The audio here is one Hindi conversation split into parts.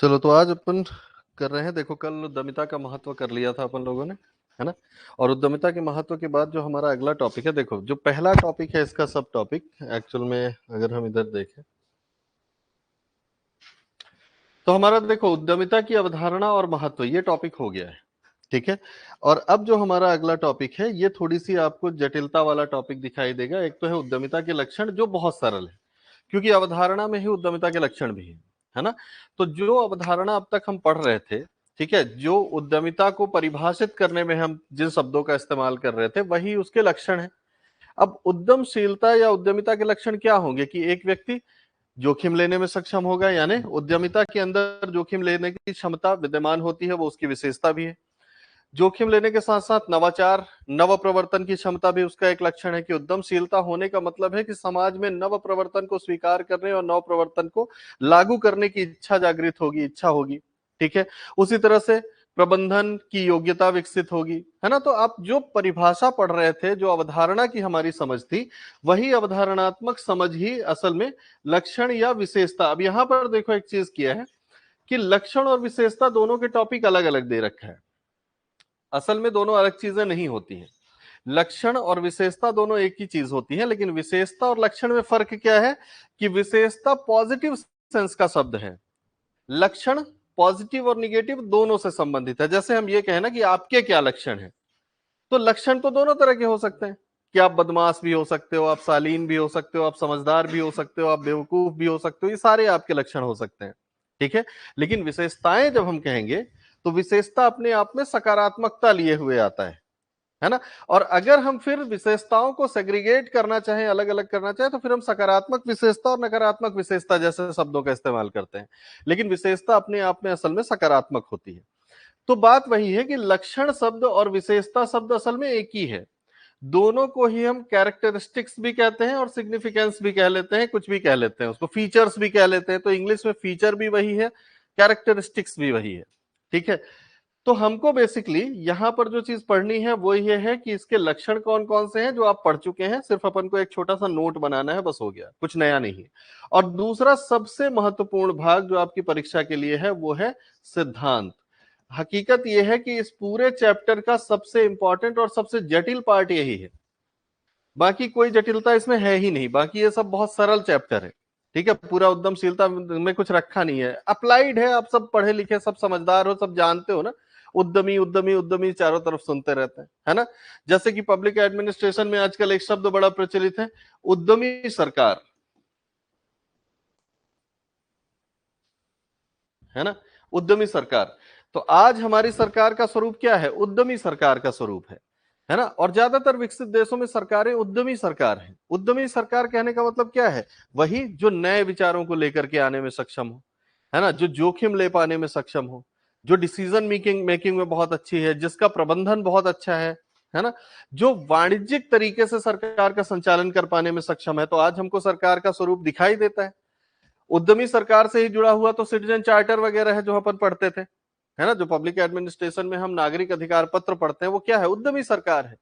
चलो तो आज अपन कर रहे हैं। देखो, कल उद्यमिता का महत्व कर लिया था अपन लोगों ने, है ना। और उद्यमिता के महत्व के बाद जो हमारा अगला टॉपिक है, देखो जो पहला टॉपिक है इसका सब टॉपिक एक्चुअल में अगर हम इधर देखें तो हमारा देखो उद्यमिता की अवधारणा और महत्व ये टॉपिक हो गया है। ठीक है। और अब जो हमारा अगला टॉपिक है ये थोड़ी सी आपको जटिलता वाला टॉपिक दिखाई देगा। एक तो है उद्यमिता के लक्षण जो बहुत सरल है, क्योंकि अवधारणा में ही उद्यमिता के लक्षण भी है ना। तो जो अवधारणा अब तक हम पढ़ रहे थे, ठीक है, जो उद्यमिता को परिभाषित करने में हम जिन शब्दों का इस्तेमाल कर रहे थे वही उसके लक्षण है। अब उद्यमशीलता या उद्यमिता के लक्षण क्या होंगे कि एक व्यक्ति जोखिम लेने में सक्षम होगा, यानी उद्यमिता के अंदर जोखिम लेने की क्षमता विद्यमान होती है, वो उसकी विशेषता भी है। जोखिम लेने के साथ साथ नवाचार, नव प्रवर्तन की क्षमता भी उसका एक लक्षण है कि उद्यमशीलता होने का मतलब है कि समाज में नव प्रवर्तन को स्वीकार करने और नव प्रवर्तन को लागू करने की इच्छा जागृत होगी, इच्छा होगी। ठीक है। उसी तरह से प्रबंधन की योग्यता विकसित होगी, है ना। तो आप जो परिभाषा पढ़ रहे थे, जो अवधारणा की हमारी समझ थी, वही अवधारणात्मक समझ ही असल में लक्षण या विशेषता। अब यहां पर देखो एक चीज किया है कि लक्षण और विशेषता दोनों के टॉपिक अलग अलग दे रखा है। असल में दोनों अलग चीजें नहीं होती हैं। लक्षण और विशेषता दोनों एक ही चीज होती है, लेकिन विशेषता और लक्षण में फर्क क्या है कि विशेषता पॉजिटिव सेंस का शब्द है, लक्षण पॉजिटिव और निगेटिव दोनों से संबंधित है। जैसे हम ये कहें ना कि आपके क्या लक्षण है, तो लक्षण तो दोनों तरह के हो सकते हैं कि आप बदमाश भी हो सकते हो, आप शालीन भी हो सकते हो, आप समझदार भी हो सकते हो, आप बेवकूफ भी हो सकते हो, ये सारे आपके लक्षण हो सकते हैं। ठीक है। लेकिन विशेषताएं जब हम कहेंगे तो विशेषता अपने आप में सकारात्मकता लिए हुए आता है ना। और अगर हम फिर विशेषताओं को सेग्रीगेट करना चाहें, अलग अलग करना चाहें, तो फिर हम सकारात्मक विशेषता और नकारात्मक विशेषता जैसे शब्दों का इस्तेमाल करते हैं। लेकिन विशेषता अपने आप में असल में सकारात्मक होती है। तो बात वही है कि लक्षण शब्द और विशेषता शब्द असल में एक ही है। दोनों को ही हम कैरेक्टरिस्टिक्स भी कहते हैं और सिग्निफिकेंस भी कह लेते हैं, कुछ भी कह लेते हैं, उसको फीचर्स भी कह लेते हैं। तो इंग्लिश में फीचर भी वही है, कैरेक्टरिस्टिक्स भी वही है। ठीक है। तो हमको बेसिकली यहां पर जो चीज पढ़नी है वो ये है कि इसके लक्षण कौन कौन से हैं जो आप पढ़ चुके हैं, सिर्फ अपन को एक छोटा सा नोट बनाना है, बस हो गया, कुछ नया नहीं है। और दूसरा सबसे महत्वपूर्ण भाग जो आपकी परीक्षा के लिए है वो है सिद्धांत। हकीकत यह है कि इस पूरे चैप्टर का सबसे इंपॉर्टेंट और सबसे जटिल पार्ट यही है। बाकी कोई जटिलता इसमें है ही नहीं, बाकी ये सब बहुत सरल चैप्टर है। ठीक है। पूरा उद्यमशीलता में कुछ रखा नहीं है, अप्लाइड है। आप सब पढ़े लिखे, सब समझदार हो, सब जानते हो ना। उद्यमी उद्यमी उद्यमी चारों तरफ सुनते रहते हैं, है ना। जैसे कि पब्लिक एडमिनिस्ट्रेशन में आजकल एक शब्द बड़ा प्रचलित है, उद्यमी सरकार, है ना। उद्यमी सरकार। तो आज हमारी सरकार का स्वरूप क्या है? उद्यमी सरकार का स्वरूप है ना। और ज्यादातर विकसित देशों में सरकारें उद्यमी सरकार है। उद्यमी सरकार कहने का मतलब क्या है? वही जो नए विचारों को लेकर के आने में सक्षम हो, है ना, जो जोखिम ले पाने में सक्षम हो, जो डिसीजन मेकिंग मेकिंग में बहुत अच्छी है, जिसका प्रबंधन बहुत अच्छा है ना, जो वाणिज्यिक तरीके से सरकार का संचालन कर पाने में सक्षम है। तो आज हमको सरकार का स्वरूप दिखाई देता है। उद्यमी सरकार से ही जुड़ा हुआ तो सिटीजन चार्टर वगैरह है जो अपन पढ़ते थे, है ना। जो पब्लिक एडमिनिस्ट्रेशन में हम नागरिक अधिकार पत्र पढ़ते हैं वो क्या है? उद्यमी सरकार है।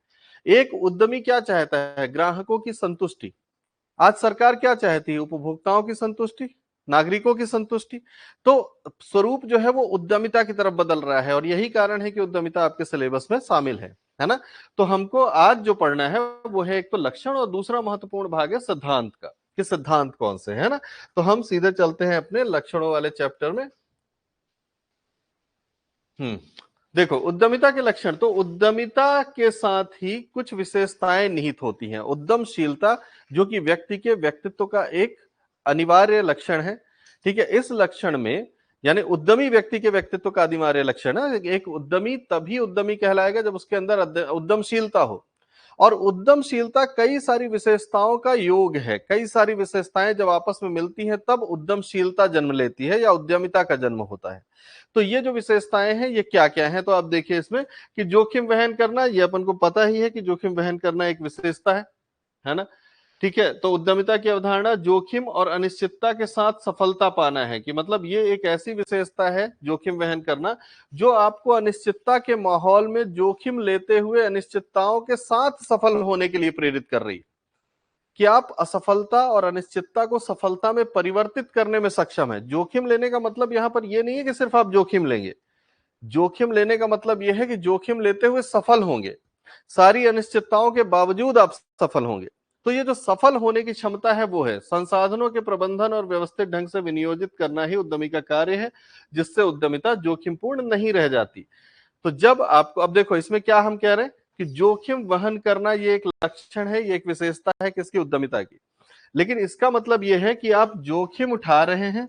एक उद्यमी क्या चाहता है? ग्राहकों की संतुष्टि। आज सरकार क्या चाहती है? उपभोक्ताओं की संतुष्टि, नागरिकों की संतुष्टि। तो स्वरूप जो है वो उद्यमिता की तरफ बदल रहा है, और यही कारण है कि उद्यमिता आपके सिलेबस में शामिल है ना। तो हमको आज जो पढ़ना है वो है एक तो लक्षण, और दूसरा महत्वपूर्ण भाग है सिद्धांत का, कि सिद्धांत कौन से है ना। तो हम सीधे चलते हैं अपने लक्षणों वाले चैप्टर में। हम्म। देखो उद्यमिता के लक्षण, तो उद्यमिता के साथ ही कुछ विशेषताएं निहित होती हैं। उद्यमशीलता जो कि व्यक्ति के व्यक्तित्व का एक अनिवार्य लक्षण है। ठीक है। इस लक्षण में यानी उद्यमी व्यक्ति के व्यक्तित्व का अनिवार्य लक्षण है। एक उद्यमी तभी उद्यमी कहलाएगा जब उसके अंदर उद्यमशीलता हो। और उद्यमशीलता कई सारी विशेषताओं का योग है। कई सारी विशेषताएं जब आपस में मिलती हैं तब उद्यमशीलता जन्म लेती है या उद्यमिता का जन्म होता है। तो ये जो विशेषताएं हैं ये क्या क्या हैं, तो आप देखिए इसमें कि जोखिम वहन करना, ये अपन को पता ही है कि जोखिम वहन करना एक विशेषता है ना। ठीक है। तो उद्यमिता की अवधारणा जोखिम और अनिश्चितता के साथ सफलता पाना है, कि मतलब ये एक ऐसी विशेषता है जोखिम वहन करना जो आपको अनिश्चितता के माहौल में जोखिम लेते हुए अनिश्चितताओं के साथ सफल होने के लिए प्रेरित कर रही है। कि आप असफलता और अनिश्चितता को सफलता में परिवर्तित करने में सक्षम है। जोखिम लेने का मतलब यहां पर यह नहीं है कि सिर्फ आप जोखिम लेंगे, जोखिम लेने का मतलब यह है कि जोखिम लेते हुए सफल होंगे, सारी अनिश्चितताओं के बावजूद आप सफल होंगे। तो ये जो सफल होने की क्षमता है वो है संसाधनों के प्रबंधन और व्यवस्थित ढंग से विनियोजित करना ही उद्यमी का कार्य है, जिससे उद्यमिता जोखिमपूर्ण नहीं रह जाती। तो जब आपको, अब देखो इसमें क्या हम कह रहे हैं कि जोखिम वहन करना ये एक लक्षण है, ये एक विशेषता है किसकी, उद्यमिता की। लेकिन इसका मतलब यह है कि आप जोखिम उठा रहे हैं,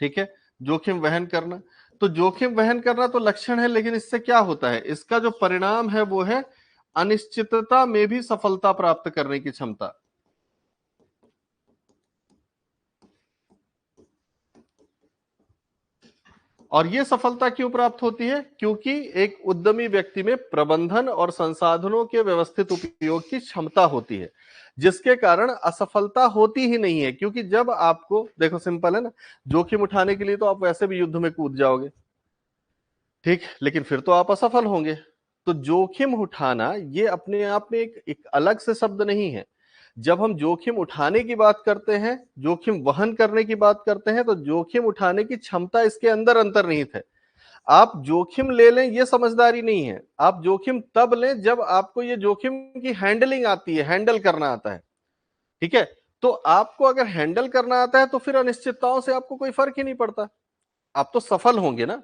ठीक है, जोखिम वहन करना। तो जोखिम वहन करना तो लक्षण है, लेकिन इससे क्या होता है, इसका जो परिणाम है वो है अनिश्चितता में भी सफलता प्राप्त करने की क्षमता। और यह सफलता क्यों प्राप्त होती है, क्योंकि एक उद्यमी व्यक्ति में प्रबंधन और संसाधनों के व्यवस्थित उपयोग की क्षमता होती है, जिसके कारण असफलता होती ही नहीं है। क्योंकि जब आपको, देखो सिंपल है ना, जोखिम उठाने के लिए तो आप वैसे भी युद्ध में कूद जाओगे, ठीक, लेकिन फिर तो आप असफल होंगे। तो जोखिम उठाना ये अपने आप में एक अलग से शब्द नहीं है। जब हम जोखिम उठाने की बात करते हैं, जोखिम वहन करने की बात करते हैं, तो जोखिम उठाने की क्षमता इसके अंदर अंतर्निहित है। आप जोखिम ले लें ये समझदारी नहीं है, आप जोखिम तब लें जब आपको ये जोखिम की हैंडलिंग आती है, हैंडल करना आता है, ठीक है। तो आपको अगर हैंडल करना आता है तो फिर अनिश्चितताओं से आपको कोई फर्क ही नहीं पड़ता, आप तो सफल होंगे ना,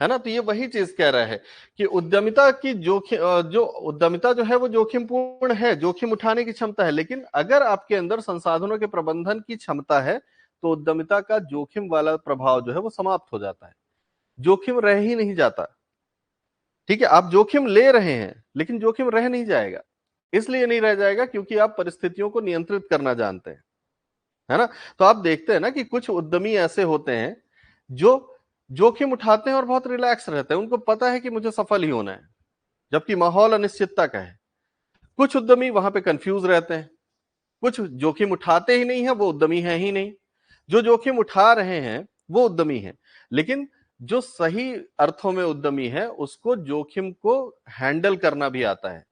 है ना। तो ये वही चीज कह रहा है कि उद्यमिता की जो उद्यमिता जो है वो जोखिम पूर्ण है, जोखिम उठाने की क्षमता है, लेकिन अगर आपके अंदर संसाधनों के प्रबंधन की क्षमता है तो उद्यमिता का जोखिम वाला प्रभाव जो है वो समाप्त हो जाता है, जोखिम रह ही नहीं जाता, ठीक है। आप जोखिम ले रहे हैं लेकिन जोखिम रह नहीं जाएगा। इसलिए नहीं रह जाएगा क्योंकि आप परिस्थितियों को नियंत्रित करना जानते हैं, है ना। तो आप देखते हैं ना कि कुछ उद्यमी ऐसे होते हैं जो जोखिम उठाते हैं और बहुत रिलैक्स रहते हैं, उनको पता है कि मुझे सफल ही होना है, जबकि माहौल अनिश्चितता का है। कुछ उद्यमी वहां पे कंफ्यूज रहते हैं, कुछ जोखिम उठाते ही नहीं है, वो उद्यमी है ही नहीं। जो जोखिम उठा रहे हैं वो उद्यमी है, लेकिन जो सही अर्थों में उद्यमी है उसको जोखिम को हैंडल करना भी आता है।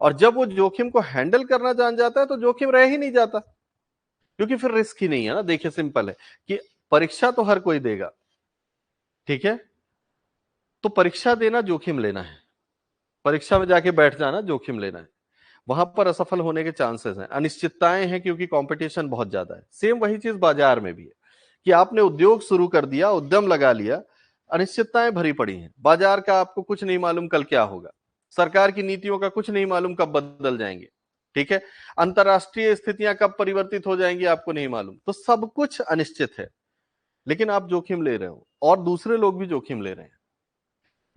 और जब वो जोखिम को हैंडल करना जान जाता है तो जोखिम रह ही नहीं जाता, क्योंकि फिर रिस्क ही नहीं है ना। देखिए सिंपल है कि परीक्षा तो हर कोई देगा, ठीक है, तो परीक्षा देना जोखिम लेना है, परीक्षा में जाके बैठ जाना जोखिम लेना है, वहां पर असफल होने के चांसेस हैं, अनिश्चितताएं हैं क्योंकि कंपटीशन बहुत ज्यादा है। सेम वही चीज बाजार में भी है कि आपने उद्योग शुरू कर दिया, उद्यम लगा लिया, अनिश्चितताएं भरी पड़ी हैं, बाजार का आपको कुछ नहीं मालूम कल क्या होगा, सरकार की नीतियों का कुछ नहीं मालूम कब बदल जाएंगे, ठीक है, अंतरराष्ट्रीय स्थितियां कब परिवर्तित हो जाएंगी आपको नहीं मालूम, तो सब कुछ अनिश्चित है। लेकिन आप जोखिम ले रहे हो और दूसरे लोग भी जोखिम ले रहे हैं।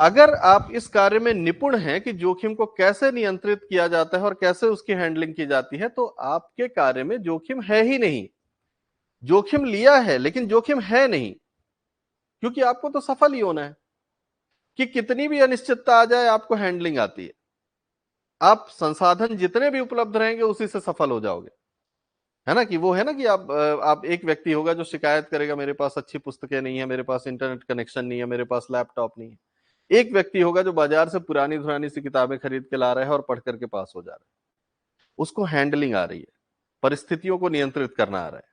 अगर आप इस कार्य में निपुण हैं कि जोखिम को कैसे नियंत्रित किया जाता है और कैसे उसकी हैंडलिंग की जाती है, तो आपके कार्य में जोखिम है ही नहीं। जोखिम लिया है लेकिन जोखिम है नहीं, क्योंकि आपको तो सफल ही होना है, कि कितनी भी अनिश्चितता आ जाए आपको हैंडलिंग आती है, आप संसाधन जितने भी उपलब्ध रहेंगे उसी से सफल हो जाओगे, है ना। कि वो है ना कि आप एक व्यक्ति होगा जो शिकायत करेगा मेरे पास अच्छी पुस्तकें नहीं है, मेरे पास इंटरनेट कनेक्शन नहीं है, मेरे पास लैपटॉप नहीं है। एक व्यक्ति होगा जो बाजार से पुरानी धुरानी सी किताबें खरीद के ला रहा है और पढ़ करके पास हो जा रहा है, उसको हैंडलिंग आ रही है, परिस्थितियों को नियंत्रित करना आ रहा है,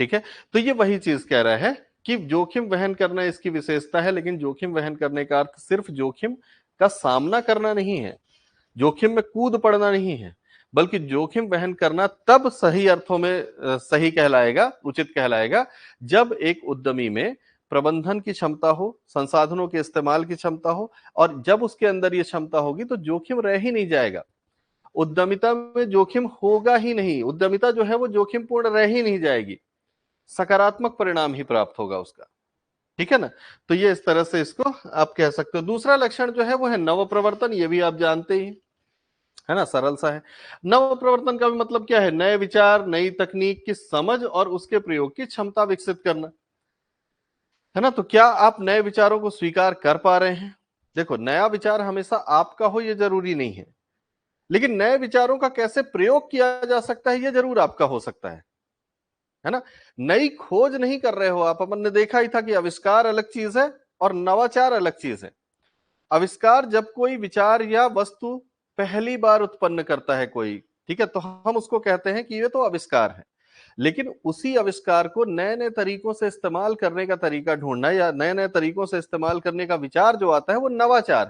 ठीक है। तो ये वही चीज कह रहा है कि जोखिम वहन करना इसकी विशेषता है, लेकिन जोखिम वहन करने का अर्थ सिर्फ जोखिम का सामना करना नहीं है, जोखिम में कूद पड़ना नहीं है, बल्कि जोखिम वहन करना तब सही अर्थों में सही कहलाएगा, उचित कहलाएगा, जब एक उद्यमी में प्रबंधन की क्षमता हो, संसाधनों के इस्तेमाल की क्षमता हो, और जब उसके अंदर ये क्षमता होगी तो जोखिम रह ही नहीं जाएगा, उद्यमिता में जोखिम होगा ही नहीं, उद्यमिता जो है वो जोखिम पूर्ण रह ही नहीं जाएगी, सकारात्मक परिणाम ही प्राप्त होगा उसका, ठीक है ना। तो ये इस तरह से इसको आप कह सकते हो। दूसरा लक्षण जो है वो है नव प्रवर्तन, ये भी आप जानते ही, है ना, सरल सा है। नव प्रवर्तन का भी मतलब क्या है, नए विचार, नई तकनीक की समझ और उसके प्रयोग की क्षमता विकसित करना, है ना। तो क्या आप नए विचारों को स्वीकार कर पा रहे हैं। देखो नया विचार हमेशा आपका हो ये जरूरी नहीं है, लेकिन नए विचारों का कैसे प्रयोग किया जा सकता है ये जरूर आपका हो सकता है ना। नई खोज नहीं कर रहे हो आप, अपन ने देखा ही था कि आविष्कार अलग चीज है और नवाचार अलग चीज है। आविष्कार जब कोई विचार या वस्तु पहली बार उत्पन्न करता है कोई, ठीक है, तो हम उसको कहते हैं कि ये तो आविष्कार है। लेकिन उसी आविष्कार को नए नए तरीकों से इस्तेमाल करने का तरीका ढूंढना या नए नए तरीकों से इस्तेमाल करने का विचार जो आता है वो नवाचार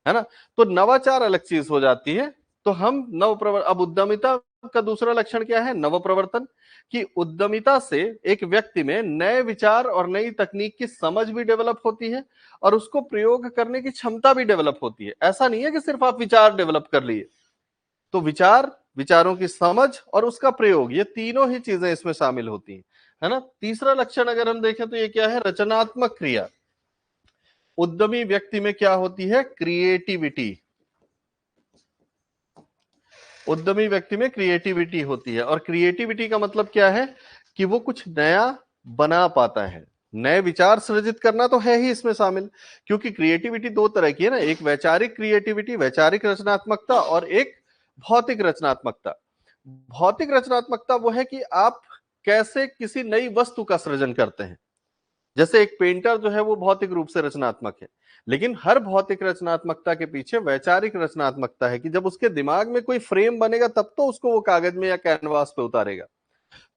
है ना। तो नवाचार अलग चीज हो जाती है। तो हम अब उद्यमिता का दूसरा लक्षण क्या है? नवप्रवर्तन। कि उद्यमिता से एक व्यक्ति में नए विचार और नई तकनीक की समझ भी डेवलप होती है और उसको प्रयोग करने की क्षमता भी डेवलप होती है। ऐसा नहीं है कि सिर्फ आप विचार डेवलप कर लिए। तो विचार, विचारों की समझ और उसका प्रयोग, ये तीनों ही चीजें इसमें शामिल होती हैं, है ना। तीसरा लक्षण अगर हम देखें तो ये क्या है? रचनात्मक क्रिया। उद्यमी व्यक्ति में क्या होती है? क्रिएटिविटी। उद्यमी व्यक्ति में क्रिएटिविटी होती है। और क्रिएटिविटी का मतलब क्या है? कि वो कुछ नया बना पाता है। नए विचार सृजित करना तो है ही इसमें शामिल, क्योंकि क्रिएटिविटी दो तरह की है ना, एक वैचारिक क्रिएटिविटी, वैचारिक रचनात्मकता, और एक भौतिक रचनात्मकता। भौतिक रचनात्मकता वो है कि आप कैसे किसी नई वस्तु का सृजन करते हैं। जैसे एक पेंटर जो है वो भौतिक रूप से रचनात्मक है, लेकिन हर भौतिक रचनात्मकता के पीछे वैचारिक रचनात्मकता है कि जब उसके दिमाग में कोई फ्रेम बनेगा तब तो उसको वो कागज में या कैनवास पे उतारेगा।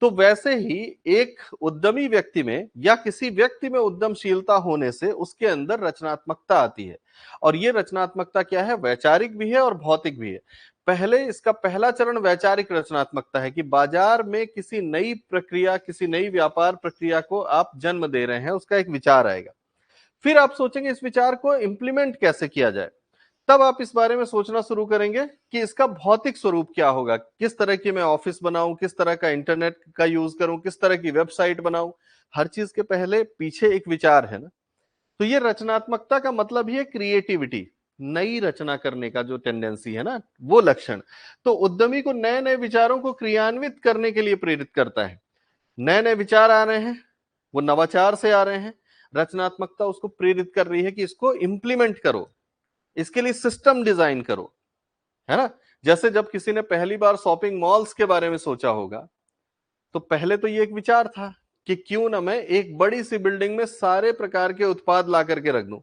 तो वैसे ही एक उद्यमी व्यक्ति में या किसी व्यक्ति में उद्यमशीलता होने से उसके अंदर रचनात्मकता आती है। और ये रचनात्मकता क्या है? वैचारिक भी है और भौतिक भी है। पहले इसका पहला चरण वैचारिक रचनात्मकता है कि बाजार में किसी नई प्रक्रिया, किसी नई व्यापार प्रक्रिया को आप जन्म दे रहे हैं, उसका एक विचार आएगा। फिर आप सोचेंगे इस विचार को इंप्लीमेंट कैसे किया जाए। तब आप इस बारे में सोचना शुरू करेंगे कि इसका भौतिक स्वरूप क्या होगा, किस तरह की मैं ऑफिस बनाऊं, किस तरह का इंटरनेट का यूज करूं, किस तरह की वेबसाइट बनाऊं। हर चीज के पहले पीछे एक विचार है ना। तो ये रचनात्मकता का मतलब ही है क्रिएटिविटी, नई रचना करने का जो टेंडेंसी है ना, वो लक्षण। तो उद्यमी को नए नए विचारों को क्रियान्वित करने के लिए प्रेरित करता है। नए नए विचार आ रहे हैं, वो नवाचार से आ रहे हैं। रचनात्मकता उसको प्रेरित कर रही है कि इसको इंप्लीमेंट करो, इसके लिए सिस्टम डिजाइन करो, है ना। जैसे जब किसी ने पहली बार शॉपिंग मॉल्स के बारे में सोचा होगा, तो पहले तो ये एक विचार था कि क्यों ना मैं एक बड़ी सी बिल्डिंग में सारे प्रकार के उत्पाद ला करके रख दूं।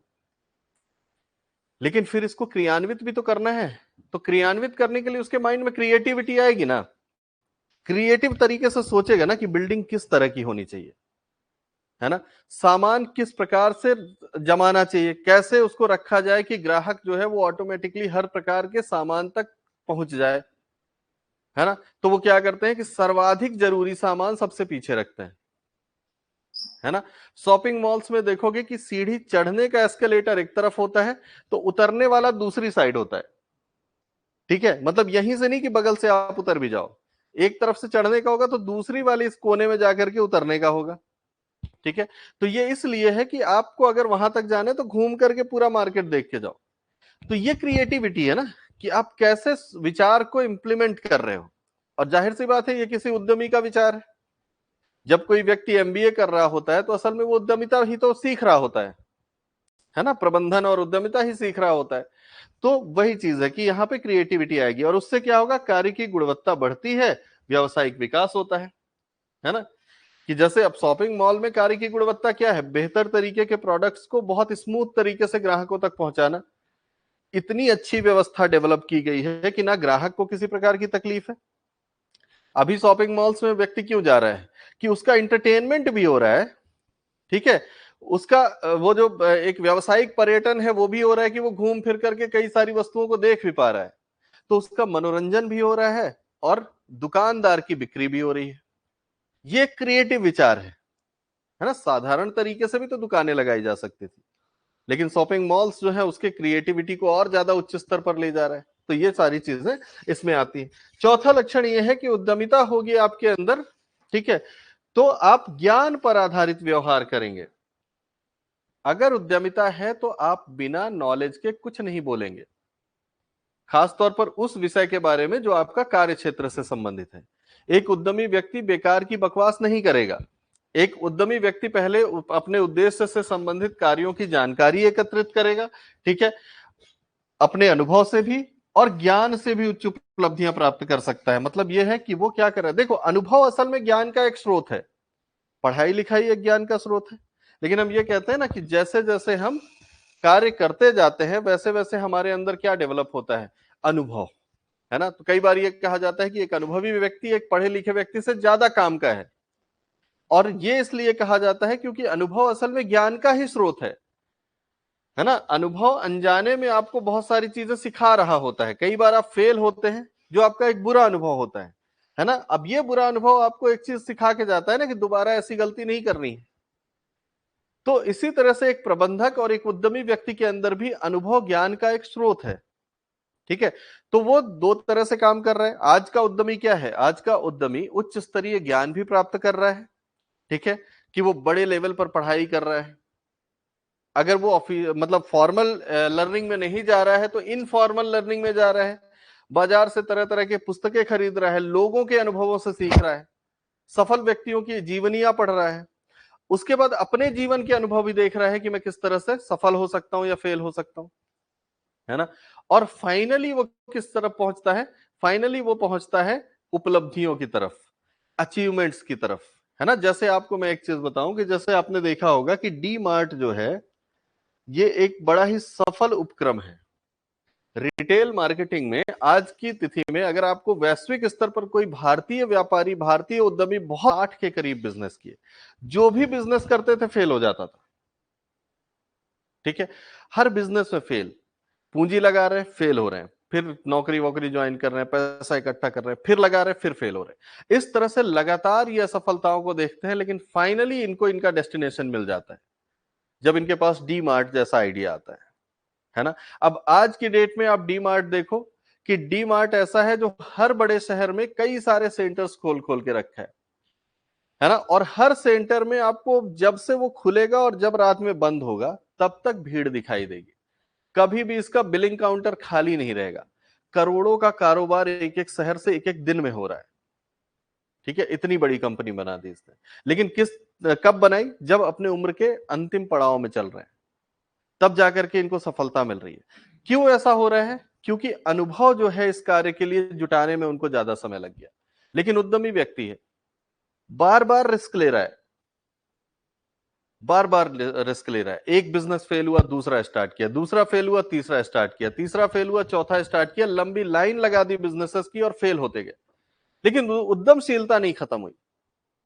लेकिन फिर इसको क्रियान्वित भी तो करना है। तो क्रियान्वित करने के लिए उसके माइंड में क्रिएटिविटी आएगी ना। क्रिएटिव तरीके से सोचेगा ना कि बिल्डिंग किस तरह की होनी चाहिए, है ना। सामान किस प्रकार से जमाना चाहिए, कैसे उसको रखा जाए कि ग्राहक जो है वो ऑटोमेटिकली हर प्रकार के सामान तक पहुंच जाए, है ना। तो वो क्या करते हैं कि सर्वाधिक जरूरी सामान सबसे पीछे रखते हैं, है ना। शॉपिंग मॉल्स में देखोगे कि सीढ़ी चढ़ने का एस्केलेटर एक तरफ होता है, तो उतरने वाला दूसरी साइड होता है। ठीक है, मतलब यहीं से नहीं कि बगल से आप उतर भी जाओ, एक तरफ से चढ़ने का होगा तो दूसरी वाली इस कोने में जाकर के उतरने का होगा। ठीक है, तो ये इसलिए है कि आपको अगर वहां तक जाने तो घूम करके पूरा मार्केट देख के जाओ। तो ये क्रिएटिविटी है ना, कि आप कैसे विचार को इंप्लीमेंट कर रहे हो। और जाहिर सी बात है ये किसी उद्यमी का विचार है। जब कोई व्यक्ति एमबीए कर रहा होता है तो असल में वो उद्यमिता ही तो सीख रहा होता है ना, प्रबंधन और उद्यमिता ही सीख रहा होता है। तो वही चीज है कि यहाँ पे क्रिएटिविटी आएगी और उससे क्या होगा? कार्य की गुणवत्ता बढ़ती है, व्यावसायिक विकास होता है ना। कि जैसे अब शॉपिंग मॉल में कार्य की गुणवत्ता क्या है? बेहतर तरीके के प्रोडक्ट्स को बहुत स्मूथ तरीके से ग्राहकों तक पहुंचाना। इतनी अच्छी व्यवस्था डेवलप की गई है कि ना ग्राहक को किसी प्रकार की तकलीफ है। अभी शॉपिंग मॉल्स में व्यक्ति क्यों जा रहा है? कि उसका इंटरटेनमेंट भी हो रहा है, ठीक है। उसका वो जो एक व्यावसायिक पर्यटन है वो भी हो रहा है कि वो घूम फिर करके कई सारी वस्तुओं को देख भी पा रहा है। तो उसका मनोरंजन भी हो रहा है और दुकानदार की बिक्री भी हो रही है। ये क्रिएटिव विचार है ना। साधारण तरीके से भी तो दुकानें लगाई जा सकती थी, लेकिन शॉपिंग मॉल्स जो है उसके क्रिएटिविटी को और ज्यादा उच्च स्तर पर ले जा रहा है। तो ये सारी चीजें इसमें आती है। चौथा लक्षण ये है कि उद्यमिता होगी आपके अंदर, ठीक है, तो आप ज्ञान पर आधारित व्यवहार करेंगे। अगर उद्यमिता है तो आप बिना नॉलेज के कुछ नहीं बोलेंगे, खासतौर पर उस विषय के बारे में जो आपका कार्य क्षेत्र से संबंधित है। एक उद्यमी व्यक्ति बेकार की बकवास नहीं करेगा। एक उद्यमी व्यक्ति पहले अपने उद्देश्य से संबंधित कार्यों की जानकारी एकत्रित करेगा, ठीक है, अपने अनुभव से भी और ज्ञान से भी उच्च उपलब्धियां प्राप्त कर सकता है। मतलब यह है कि वो क्या कर रहा है। देखो, अनुभव असल में ज्ञान का एक स्रोत है, पढ़ाई लिखाई एक ज्ञान का स्रोत है। लेकिन हम ये कहते हैं ना कि जैसे जैसे हम कार्य करते जाते हैं वैसे वैसे हमारे अंदर क्या डेवलप होता है? अनुभव। है ना। तो कई बार ये कहा जाता है कि एक अनुभवी व्यक्ति एक पढ़े लिखे व्यक्ति से ज्यादा काम का है, और ये इसलिए कहा जाता है क्योंकि अनुभव असल में ज्ञान का ही स्रोत है ना। अनुभव अनजाने में आपको बहुत सारी चीजें सिखा रहा होता है। कई बार आप फेल होते हैं, जो आपका एक बुरा अनुभव होता है ना। अब ये बुरा अनुभव आपको एक चीज सिखा के जाता है ना कि दोबारा ऐसी गलती नहीं करनी है। तो इसी तरह से एक प्रबंधक और एक उद्यमी व्यक्ति के अंदर भी अनुभव ज्ञान का एक स्रोत है, ठीक है। तो वो दो तरह से काम कर रहा है। आज का उद्यमी क्या है, आज का उद्यमी उच्च स्तरीय ज्ञान भी प्राप्त कर रहा है, ठीक है, कि वो बड़े लेवल पर पढ़ाई कर रहा है। अगर वो मतलब फॉर्मल लर्निंग में नहीं जा रहा है तो इनफॉर्मल लर्निंग में जा रहा है। बाजार से तरह तरह के पुस्तकें खरीद रहा है, लोगों के अनुभवों से सीख रहा है, सफल व्यक्तियों की जीवनियां पढ़ रहा है। उसके बाद अपने जीवन के अनुभव भी देख रहा है कि मैं किस तरह से सफल हो सकता हूं या फेल हो सकता हूं, है ना। और फाइनली वो किस तरफ पहुंचता है, फाइनली वो पहुंचता है उपलब्धियों की तरफ, अचीवमेंट्स की तरफ, है ना। जैसे आपको मैं एक चीज बताऊं कि जैसे आपने देखा होगा कि डी मार्ट जो है ये एक बड़ा ही सफल उपक्रम है रिटेल मार्केटिंग में। आज की तिथि में अगर आपको वैश्विक स्तर पर कोई भारतीय व्यापारी, भारतीय उद्यमी बहुत 8 के करीब बिजनेस किए, जो भी बिजनेस करते थे फेल हो जाता था, ठीक है। हर बिजनेस में फेल, पूंजी लगा रहे हैं फेल हो रहे हैं, फिर नौकरी वोकरी ज्वाइन कर रहे हैं, पैसा इकट्ठा कर रहे हैं, फिर लगा रहे हैं फिर फेल हो रहे हैं। इस तरह से लगातार ये असफलताओं को देखते हैं, लेकिन फाइनली इनको इनका डेस्टिनेशन मिल जाता है जब इनके पास डी मार्ट जैसा आइडिया आता है ना। अब आज की डेट में आप डी मार्ट देखो कि डी मार्ट ऐसा है जो हर बड़े शहर में कई सारे सेंटर्स खोल खोल के रखा है ना। और हर सेंटर में आपको जब से वो खुलेगा और जब रात में बंद होगा तब तक भीड़ दिखाई देगी। कभी भी इसका बिलिंग काउंटर खाली नहीं रहेगा। करोड़ों का कारोबार एक एक शहर से एक एक दिन में हो रहा है, ठीक है। इतनी बड़ी कंपनी बना दी इसने, लेकिन कब बनाई, जब अपने उम्र के अंतिम पड़ाव में चल रहे हैं, तब जाकर के इनको सफलता मिल रही है। क्यों ऐसा हो रहा है, क्योंकि अनुभव जो है इस कार्य के लिए जुटाने में उनको ज्यादा समय लग गया। लेकिन उद्यमी व्यक्ति है, बार बार रिस्क ले रहा है, बार बार रिस्क ले रहा है। एक बिजनेस फेल हुआ, दूसरा स्टार्ट किया, दूसरा फेल हुआ, तीसरा स्टार्ट किया, तीसरा फेल हुआ, चौथा स्टार्ट किया, लंबी लाइन लगा दी बिजनेसेस की और फेल होते गए, लेकिन उद्यमशीलता नहीं खत्म हुई।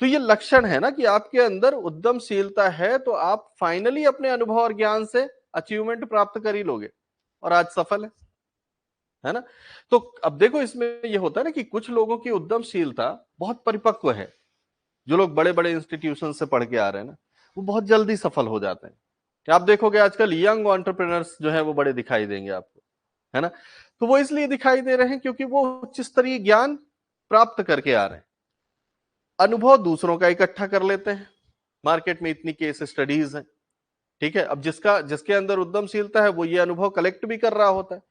तो ये लक्षण है ना कि आपके अंदर उद्यमशीलता है तो आप फाइनली अपने अनुभव और ज्ञान से अचीवमेंट प्राप्त कर ही लोगे, और आज सफल है ना। तो अब देखो इसमें ये होता है ना कि कुछ लोगों की उद्यमशीलता बहुत परिपक्व है, जो लोग बड़े बड़े इंस्टीट्यूशन से पढ़ के आ रहे हैं ना, वो बहुत जल्दी सफल हो जाते हैं। कि आप देखोगे आजकल यंग एंटरप्रेन्योर्स जो है वो बड़े दिखाई देंगे आपको, है ना। तो वो इसलिए दिखाई दे रहे हैं क्योंकि वो उच्च स्तरीय ज्ञान प्राप्त करके आ रहे हैं, अनुभव दूसरों का इकट्ठा कर लेते हैं। मार्केट में इतनी केस स्टडीज हैं, ठीक है। अब जिसके अंदर उद्यमशीलता है वो ये अनुभव कलेक्ट भी कर रहा होता है,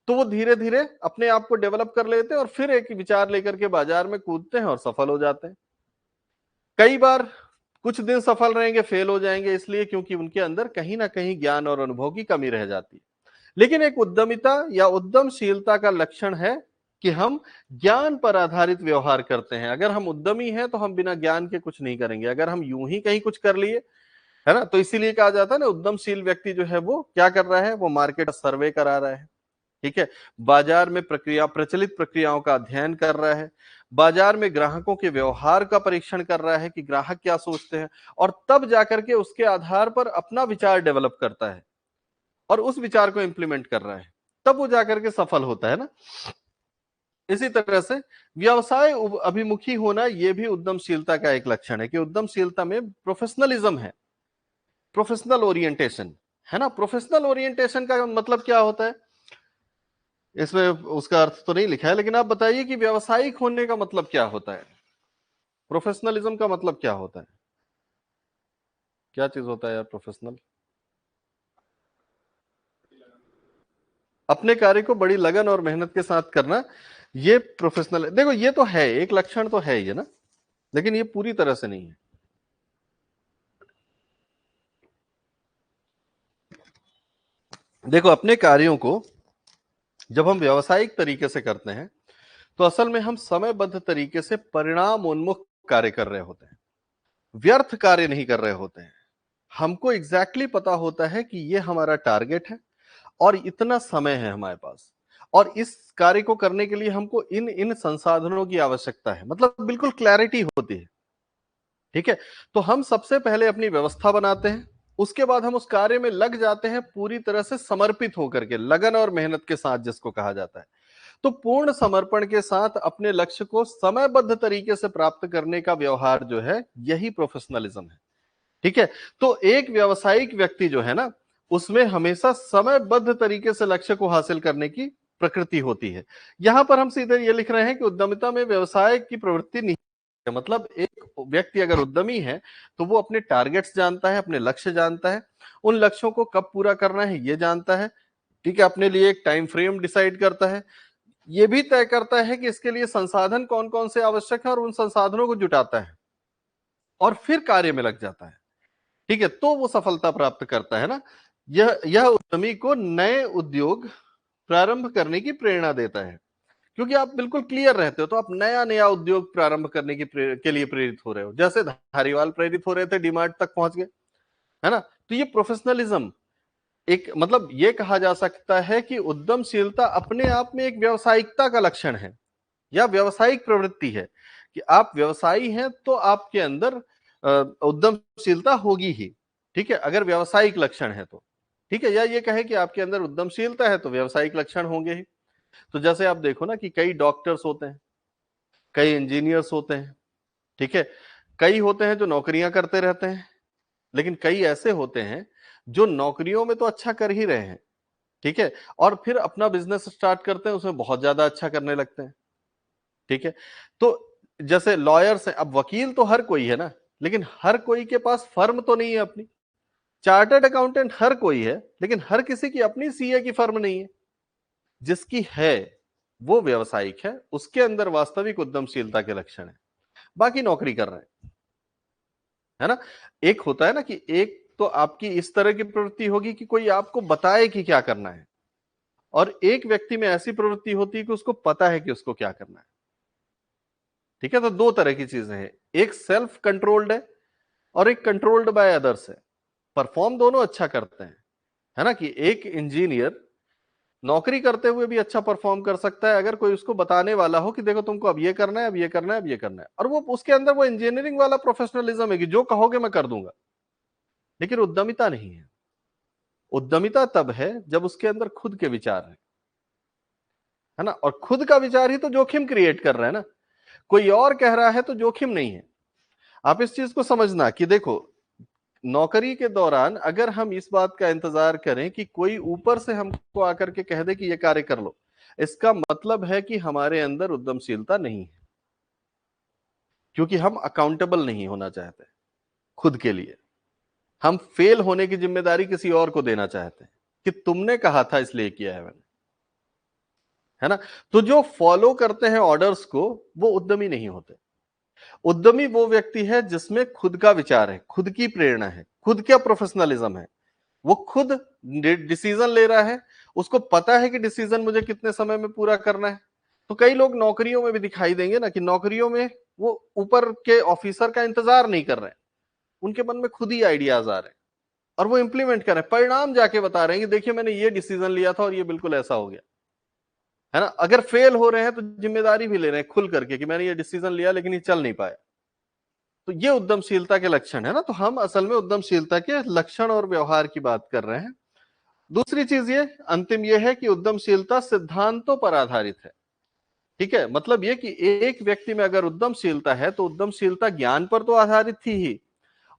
तो वो धीरे धीरे अपने आप को डेवलप कर लेते हैं और फिर एक विचार लेकर के बाजार में कूदते हैं और सफल हो जाते हैं। कई बार कुछ दिन सफल रहेंगे, फेल हो जाएंगे, इसलिए क्योंकि उनके अंदर कहीं ना कहीं ज्ञान और अनुभव की कमी रह जाती है। लेकिन एक उद्यमिता या उद्यमशीलता का लक्षण है कि हम ज्ञान पर आधारित व्यवहार करते हैं। अगर हम उद्यमी हैं तो हम बिना ज्ञान के कुछ नहीं करेंगे। अगर हम यूं ही कहीं कुछ कर लिए, है ना, तो इसीलिए कहा जाता है ना, उद्यमशील व्यक्ति जो है वो क्या कर रहा है, वो मार्केट सर्वे करा रहा है, ठीक है। बाजार में प्रचलित प्रक्रियाओं का अध्ययन कर रहा है, बाजार में ग्राहकों के व्यवहार का परीक्षण कर रहा है कि ग्राहक क्या सोचते हैं, और तब जाकर के उसके आधार पर अपना विचार डेवलप करता है और उस विचार को इंप्लीमेंट कर रहा है, तब वो जाकर के सफल होता है ना। इसी तरह से व्यवसाय अभिमुखी होना यह भी उद्यमशीलता का एक लक्षण है कि उद्यमशीलता में प्रोफेशनलिज्म है, प्रोफेशनल ओरिएंटेशन, है ना। प्रोफेशनल ओरिएंटेशन का मतलब क्या होता है, इसमें उसका अर्थ तो नहीं लिखा है, लेकिन आप बताइए कि व्यावसायिक होने का मतलब क्या होता है, प्रोफेशनलिज्म का मतलब क्या होता है, क्या चीज होता है यार प्रोफेशनल। अपने कार्य को बड़ी लगन और मेहनत के साथ करना, ये प्रोफेशनल है। देखो ये तो है, एक लक्षण तो है ये ना, लेकिन ये पूरी तरह से नहीं है। देखो अपने कार्यों को जब हम व्यावसायिक तरीके से करते हैं तो असल में हम समयबद्ध तरीके से परिणाम उन्मुख कार्य कर रहे होते हैं, व्यर्थ कार्य नहीं कर रहे होते हैं। हमको एग्जैक्टली पता होता है कि ये हमारा टारगेट है और इतना समय है हमारे पास, और इस कार्य को करने के लिए हमको इन इन संसाधनों की आवश्यकता है, मतलब बिल्कुल क्लैरिटी होती है। ठीक है, तो हम सबसे पहले अपनी व्यवस्था बनाते हैं, उसके बाद हम उस कार्य में लग जाते हैं पूरी तरह से समर्पित होकर के, लगन और मेहनत के साथ जिसको कहा जाता है। तो पूर्ण समर्पण के साथ अपने लक्ष्य को समयबद्ध तरीके से प्राप्त करने का व्यवहार जो है, यही प्रोफेशनलिज्म है। ठीक है, तो एक व्यावसायिक व्यक्ति जो है ना, उसमें हमेशा समयबद्ध तरीके से लक्ष्य को हासिल करने की प्रकृति होती है। यहां पर हम सीधे ये लिख रहे हैं कि उद्यमिता में व्यवसाय की प्रवृत्ति नहीं है। मतलब एक व्यक्ति अगर उद्यमी है तो वो अपने टारगेट्स जानता है, अपने लक्ष्य जानता है, उन लक्ष्यों को कब पूरा करना है ये जानता है। ठीक है, अपने लिए एक टाइम फ्रेम डिसाइड करता है, ये भी तय करता है कि इसके लिए संसाधन कौन कौन से आवश्यक है और उन संसाधनों को जुटाता है और फिर कार्य में लग जाता है। ठीक है, तो वो सफलता प्राप्त करता है ना। यह उद्यमी को नए उद्योग प्रारंभ करने की प्रेरणा देता है, क्योंकि आप बिल्कुल क्लियर रहते हो तो आप नया नया उद्योग प्रारंभ करने के लिए प्रेरित हो रहे हो। जैसे धारीवाल प्रेरित हो रहे थे, डीमार्ट तक पहुंच गए, है ना। तो ये प्रोफेशनलिज्म एक, मतलब ये कहा जा सकता है कि उद्यमशीलता अपने आप में एक व्यावसायिकता का लक्षण है या व्यावसायिक प्रवृत्ति है, कि आप व्यवसायी हैं तो आपके अंदर उद्यमशीलता होगी ही। ठीक है, अगर व्यावसायिक लक्षण है तो। ठीक है, या ये कहे कि आपके अंदर उद्यमशीलता है तो व्यावसायिक लक्षण होंगे ही। तो जैसे आप देखो ना कि कई डॉक्टर्स होते हैं, कई इंजीनियर्स होते हैं, ठीक है, कई होते हैं जो नौकरियां करते रहते हैं, लेकिन कई ऐसे होते हैं जो नौकरियों में तो अच्छा कर ही रहे हैं, ठीक है, और फिर अपना बिजनेस स्टार्ट करते हैं, उसमें बहुत ज्यादा अच्छा करने लगते हैं। ठीक है, तो जैसे लॉयर्स हैं, अब वकील तो हर कोई है ना, लेकिन हर कोई के पास फर्म तो नहीं है अपनी। चार्टर्ड अकाउंटेंट हर कोई है, लेकिन हर किसी की अपनी सीए की फर्म नहीं है। जिसकी है वो व्यवसायिक है, उसके अंदर वास्तविक उद्यमशीलता के लक्षण है, बाकी नौकरी कर रहे हैं, है ना। एक होता है ना कि एक तो आपकी इस तरह की प्रवृत्ति होगी कि कोई आपको बताए कि क्या करना है, और एक व्यक्ति में ऐसी प्रवृत्ति होती है कि उसको पता है कि उसको क्या करना है। ठीक है, तो दो तरह की चीजें हैं, एक सेल्फ कंट्रोल्ड है और एक कंट्रोल्ड बाय अदर्स है। परफॉर्म दोनों अच्छा करते हैं, है ना, कि एक इंजीनियर नौकरी करते हुए भी अच्छा परफॉर्म कर सकता है अगर कोई उसको बताने वाला हो कि देखो तुमको अब ये करना है, अब ये करना है, अब ये करना है, और वो उसके अंदर वो इंजीनियरिंग वाला प्रोफेशनलिज्म है कि जो कहोगे मैं कर दूंगा। लेकिन उद्यमिता नहीं है। उद्यमिता तब है जब उसके अंदर खुद के विचार है ना, और खुद का विचार ही तो जोखिम क्रिएट कर रहा है ना। कोई और कह रहा है तो जोखिम नहीं है। आप इस चीज को समझना कि देखो, नौकरी के दौरान अगर हम इस बात का इंतजार करें कि कोई ऊपर से हमको आकर के कह दे कि ये कार्य कर लो, इसका मतलब है कि हमारे अंदर उद्यमशीलता नहीं है, क्योंकि हम अकाउंटेबल नहीं होना चाहते खुद के लिए। हम फेल होने की जिम्मेदारी किसी और को देना चाहते हैं कि तुमने कहा था इसलिए किया है मैंने, है ना। तो जो फॉलो करते हैं ऑर्डर्स को, वो उद्यमी नहीं होते। उद्यमी वो व्यक्ति है जिसमें खुद का विचार है, खुद की प्रेरणा है, खुद का प्रोफेशनलिज्म है। वो खुद डिसीजन ले रहा है, उसको पता है कि डिसीजन मुझे कितने समय में पूरा करना है। तो कई लोग नौकरियों में भी दिखाई देंगे ना कि नौकरियों में वो ऊपर के ऑफिसर का इंतजार नहीं कर रहे हैं, उनके मन में खुद ही आइडियाज आ रहे हैं और वो इंप्लीमेंट कर रहे हैं, परिणाम जाके बता रहे हैं कि देखिए मैंने ये डिसीजन लिया था और ये बिल्कुल ऐसा हो गया, है ना। अगर फेल हो रहे हैं तो जिम्मेदारी भी ले रहे हैं खुल करके कि मैंने ये डिसीजन लिया लेकिन ये चल नहीं पाया। तो ये उद्यमशीलता के लक्षण है ना। तो हम असल में उद्यमशीलता के लक्षण और व्यवहार की बात कर रहे हैं। दूसरी चीज ये अंतिम ये है कि उद्यमशीलता सिद्धांतों पर आधारित है। ठीक है, मतलब ये कि एक व्यक्ति में अगर उद्यमशीलता है तो उद्यमशीलता ज्ञान पर तो आधारित थी ही,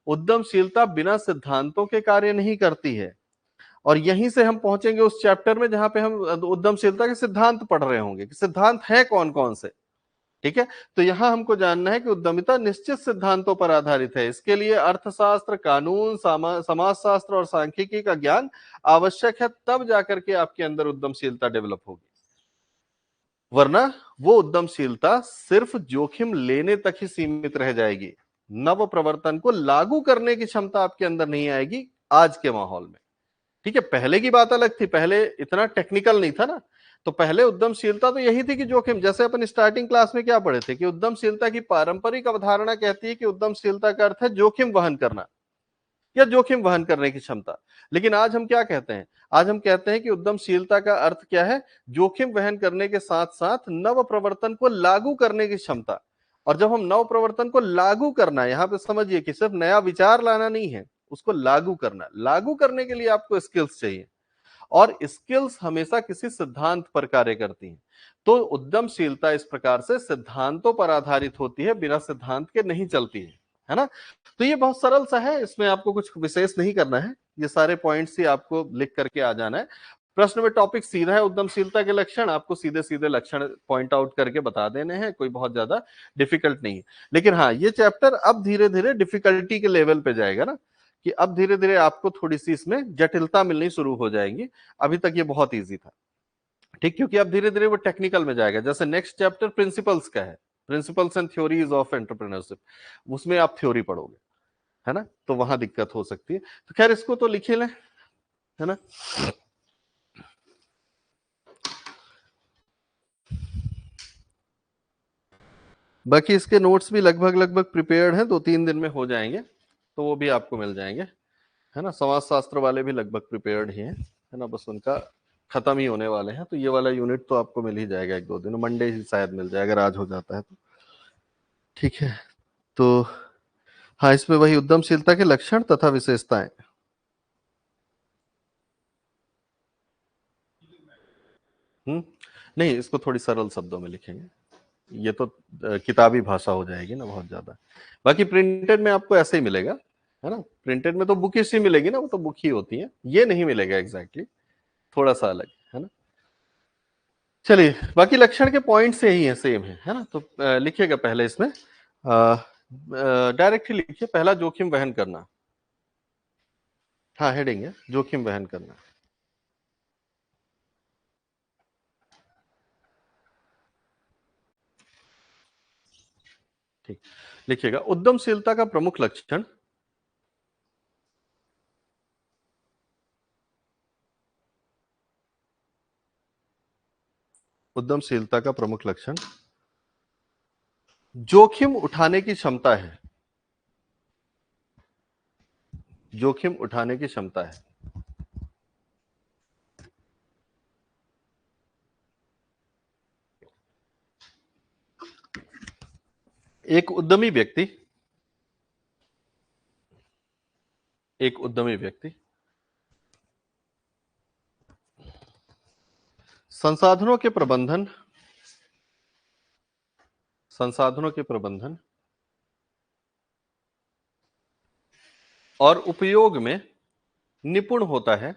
उद्यमशीलता बिना सिद्धांतों के कार्य नहीं करती है। और यहीं से हम पहुंचेंगे उस चैप्टर में जहां पे हम उद्यमशीलता के सिद्धांत पढ़ रहे होंगे कि सिद्धांत है कौन कौन से। ठीक है, तो यहां हमको जानना है कि उद्यमिता निश्चित सिद्धांतों पर आधारित है। इसके लिए अर्थशास्त्र, कानून, समाजशास्त्र और सांख्यिकी का ज्ञान आवश्यक है, तब जाकर के आपके अंदर उद्यमशीलता डेवलप होगी। वरना वो उद्यमशीलता सिर्फ जोखिम लेने तक ही सीमित रह जाएगी, नव प्रवर्तन को लागू करने की क्षमता आपके अंदर नहीं आएगी आज के माहौल में। ठीक है, पहले की बात अलग थी, पहले इतना टेक्निकल नहीं था ना। तो पहले उद्यमशीलता तो यही थी कि जोखिम, जैसे अपन स्टार्टिंग क्लास में क्या पढ़े थे कि उद्यमशीलता की पारंपरिक अवधारणा कहती है कि उद्यमशीलता का अर्थ है जोखिम वहन करना। या जोखिम वहन करने की क्षमता। लेकिन आज हम क्या कहते हैं? आज हम कहते हैं कि उद्यमशीलता का अर्थ क्या है? जोखिम वहन करने के साथ साथ नव प्रवर्तन को लागू करने की क्षमता। और जब हम नव प्रवर्तन को लागू करना है, यहां पे समझिए कि सिर्फ नया विचार लाना नहीं है, उसको लागू करना। लागू करने के लिए आपको स्किल्स चाहिए, और स्किल्स हमेशा किसी सिद्धांत पर कार्य करती हैं। तो उद्यमशीलता इस प्रकार से सिद्धांतों पर आधारित होती है, बिना सिद्धांत के नहीं चलती है ना। तो ये बहुत सरल सा है, इसमें आपको कुछ विशेष नहीं करना है, ये सारे पॉइंट्स ही आपको लिख करके आ जाना है। प्रश्न में टॉपिक सीधा है, उद्यमशीलता के लक्षण, आपको सीधे सीधे लक्षण पॉइंट आउट करके बता देने हैं, कोई बहुत ज्यादा डिफिकल्ट नहीं है। लेकिन हाँ, ये चैप्टर अब धीरे धीरे डिफिकल्टी के लेवल पे जाएगा ना, कि अब धीरे धीरे आपको थोड़ी सी इसमें जटिलता मिलनी शुरू हो जाएगी। अभी तक ये बहुत इजी था, ठीक, क्योंकि अब धीरे धीरे वो टेक्निकल में जाएगा। जैसे नेक्स्ट चैप्टर प्रिंसिपल्स का है, principles and theories of entrepreneurship, उसमें आप थ्योरी पढ़ोगे, है ना, तो वहां दिक्कत हो सकती है। तो खैर इसको तो लिखे लें, है ना। बाकी इसके नोट्स भी लगभग लगभग प्रिपेयर्ड हैं, 2-3 दिन में हो जाएंगे, तो वो भी आपको मिल जाएंगे, है ना। समाज शास्त्र वाले भी लगभग प्रिपेयर्ड ही हैं, है ना, बस उनका खत्म ही होने वाले हैं। तो ये वाला यूनिट तो आपको मिल ही जाएगा 1-2 दिन, मंडे ही शायद मिल जाएगा, अगर आज हो जाता है तो। ठीक है, तो हाँ, इसमें वही उद्यमशीलता के लक्षण तथा विशेषताएं। नहीं, इसको थोड़ी सरल शब्दों में लिखेंगे, ये तो किताबी भाषा हो जाएगी ना बहुत ज्यादा। बाकी प्रिंटेड में आपको ऐसे ही मिलेगा, है ना। प्रिंटेड में तो बुकिश ही मिलेगी ना, वो तो बुक ही होती है, ये नहीं मिलेगा एग्जैक्टली, थोड़ा सा अलग है ना। चलिए, बाकी लक्षण के पॉइंट से ही है, सेम है ना। तो लिखिएगा पहले इसमें, डायरेक्ट ही लिखिए, पहला जोखिम वहन करना। हाँ, हेडिंग है जोखिम वहन करना। ठीक, लिखिएगा उद्यमशीलता का प्रमुख लक्षण। उद्यमशीलता का प्रमुख लक्षण जोखिम उठाने की क्षमता है। जोखिम उठाने की क्षमता है। एक उद्यमी व्यक्ति, एक उद्यमी व्यक्ति संसाधनों के प्रबंधन, संसाधनों के प्रबंधन और उपयोग में निपुण होता है।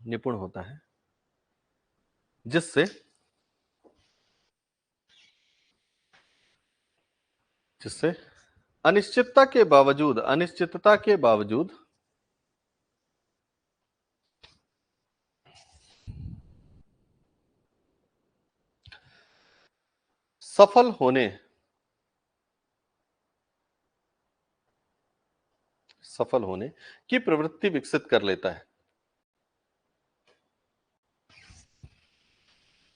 निपुण होता है, जिससे जिससे अनिश्चितता के बावजूद सफल होने सफल होने की प्रवृत्ति विकसित कर लेता है।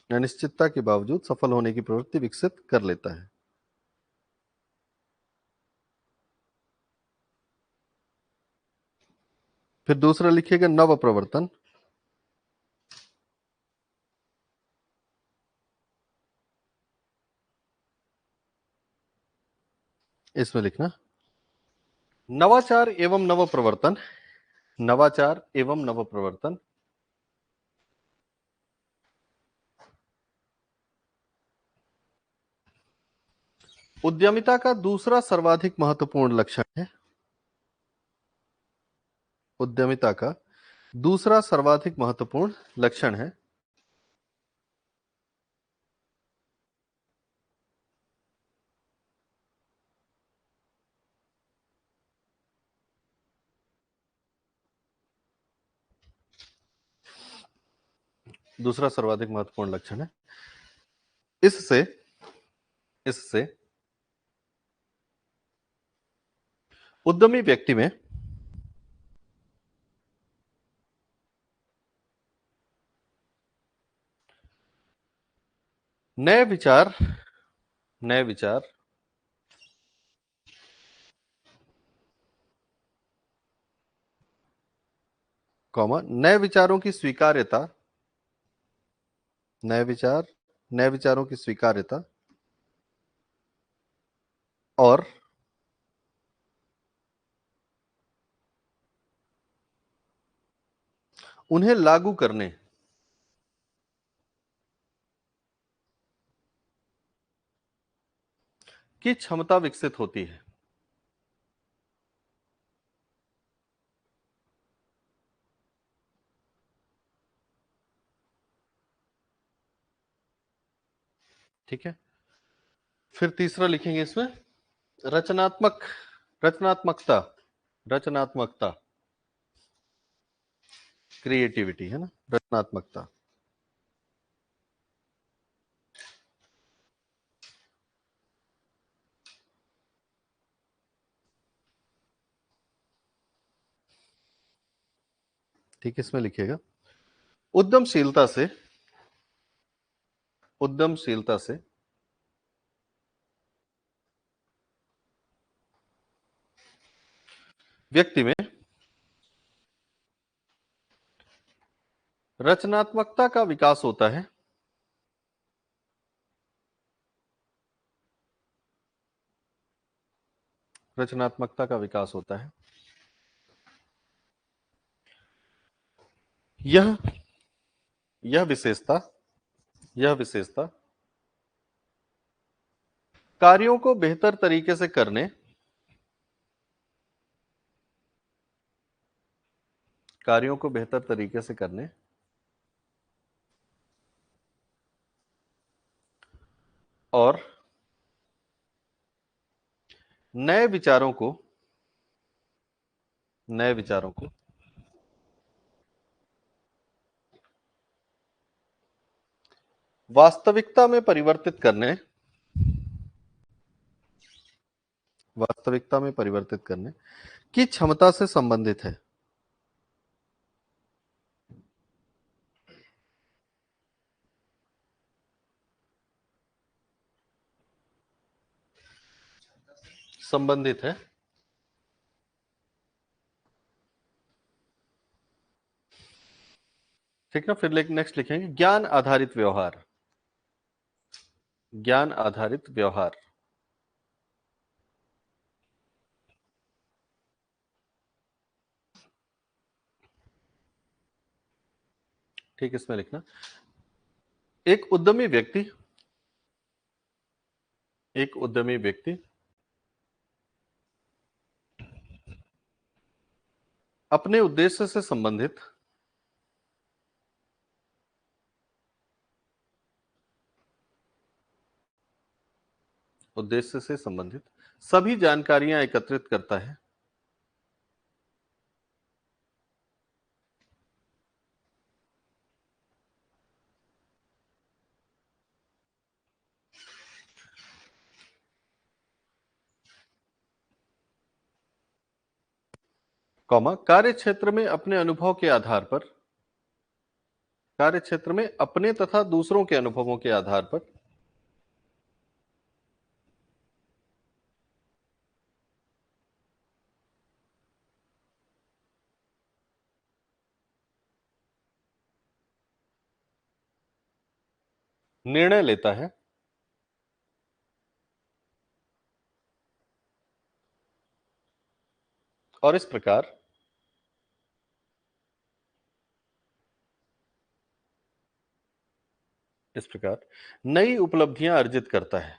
अनिश्चितता के बावजूद सफल होने की प्रवृत्ति विकसित कर लेता है। फिर दूसरा लिखिएगा नव प्रवर्तन। इसमें लिखना नवाचार एवं नव प्रवर्तन। नवाचार एवं नव प्रवर्तन उद्यमिता का दूसरा सर्वाधिक महत्वपूर्ण लक्षण है। उद्यमिता का दूसरा सर्वाधिक महत्वपूर्ण लक्षण है। दूसरा सर्वाधिक महत्वपूर्ण लक्षण है। इससे इससे उद्यमी व्यक्ति में नए विचार, नए विचार कॉमा नए विचारों की स्वीकार्यता, नए विचार, नए विचारों की स्वीकार्यता और उन्हें लागू करने की क्षमता विकसित होती है। ठीक है, फिर तीसरा लिखेंगे इसमें रचनात्मक, रचनात्मकता, रचनात्मकता, क्रिएटिविटी है ना, रचनात्मकता। ठीक है, इसमें लिखिएगा उद्यमशीलता से, उद्यमशीलता से व्यक्ति में रचनात्मकता का विकास होता है, रचनात्मकता का विकास होता है। यह यह विशेषता, यह विशेषता कार्यों को बेहतर तरीके से करने, कार्यों को बेहतर तरीके से करने और नए विचारों को, नए विचारों को वास्तविकता में परिवर्तित करने, वास्तविकता में परिवर्तित करने की क्षमता से संबंधित है। संबंधित है। ठीक है, फिर नेक्स्ट लिखेंगे ज्ञान आधारित व्यवहार, ज्ञान आधारित व्यवहार। ठीक, इसमें लिखना एक उद्यमी व्यक्ति, एक उद्यमी व्यक्ति अपने उद्देश्य से संबंधित, उद्देश्य से संबंधित सभी जानकारियां एकत्रित करता है, कॉमा कार्य क्षेत्र में अपने अनुभव के आधार पर, कार्य क्षेत्र में अपने तथा दूसरों के अनुभवों के आधार पर निर्णय लेता है और इस प्रकार नई उपलब्धियां अर्जित करता है।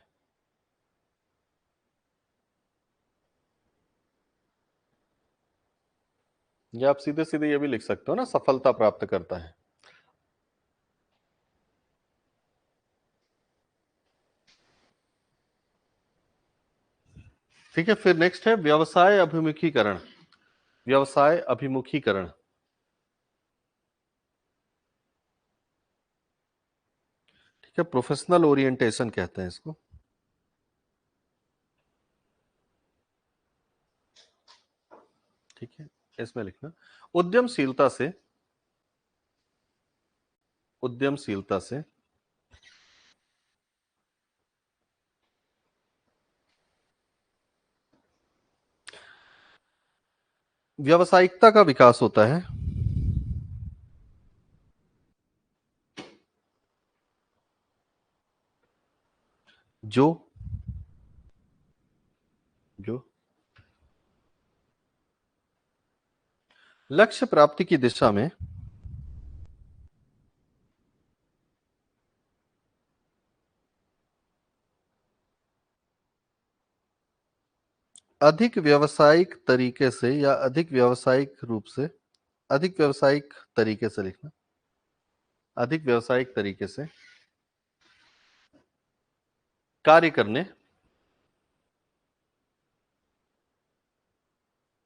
या आप सीधे सीधे ये भी लिख सकते हो ना, सफलता प्राप्त करता है। ठीक है, फिर नेक्स्ट है व्यवसाय अभिमुखीकरण, व्यवसाय अभिमुखीकरण। ठीक है, प्रोफेशनल ओरिएंटेशन कहते हैं इसको। ठीक है, इसमें लिखना उद्यमशीलता से, उद्यमशीलता से व्यावसायिकता का विकास होता है। जो जो लक्ष्य प्राप्ति की दिशा में अधिक व्यावसायिक तरीके से या अधिक व्यावसायिक रूप से, अधिक व्यावसायिक तरीके से लिखना, अधिक व्यावसायिक तरीके से कार्य करने,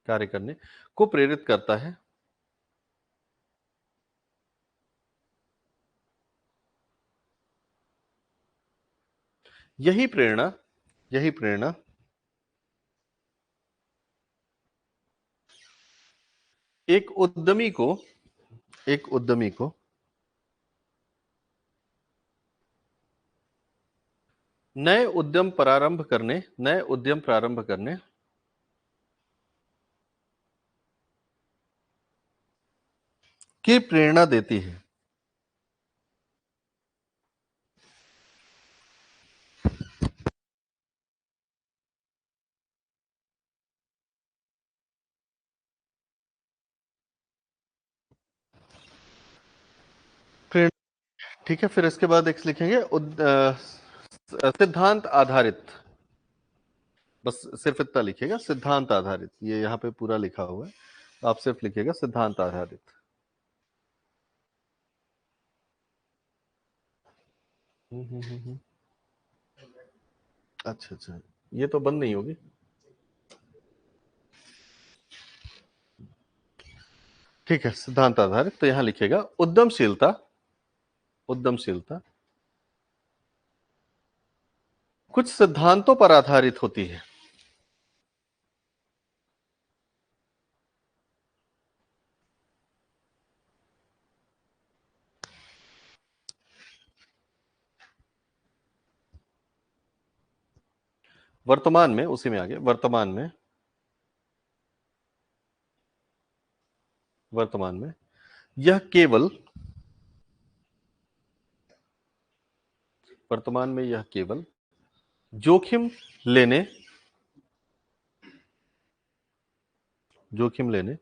कार्य करने को प्रेरित करता है। यही प्रेरणा, यही प्रेरणा एक उद्यमी को, एक उद्यमी को नए उद्यम प्रारंभ करने, नए उद्यम प्रारंभ करने की प्रेरणा देती है। प्रेरणा, ठीक है। फिर इसके बाद एक लिखेंगे सिद्धांत आधारित, बस सिर्फ इतना लिखिएगा, सिद्धांत आधारित। ये यहाँ पे पूरा लिखा हुआ है, आप सिर्फ लिखिएगा सिद्धांत आधारित। अच्छा अच्छा, ये तो बंद नहीं होगी। ठीक है, सिद्धांत आधारित। तो यहां लिखिएगा उद्यमशीलता, उद्यमशीलता कुछ सिद्धांतों पर आधारित होती है। वर्तमान में, उसी में आगे, वर्तमान में, वर्तमान में यह केवल, वर्तमान में यह केवल जोखिम लेने, जोखिम लेने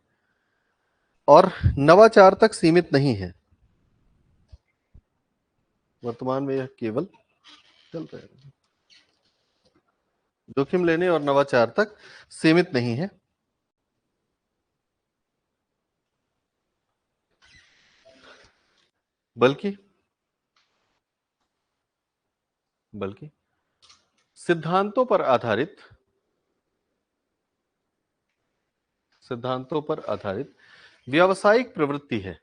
और नवाचार तक सीमित नहीं है। वर्तमान में यह केवल, चल रहा है, जोखिम लेने और नवाचार तक सीमित नहीं है, बल्कि, बल्कि सिद्धांतों पर आधारित, सिद्धांतों पर आधारित व्यावसायिक प्रवृत्ति है।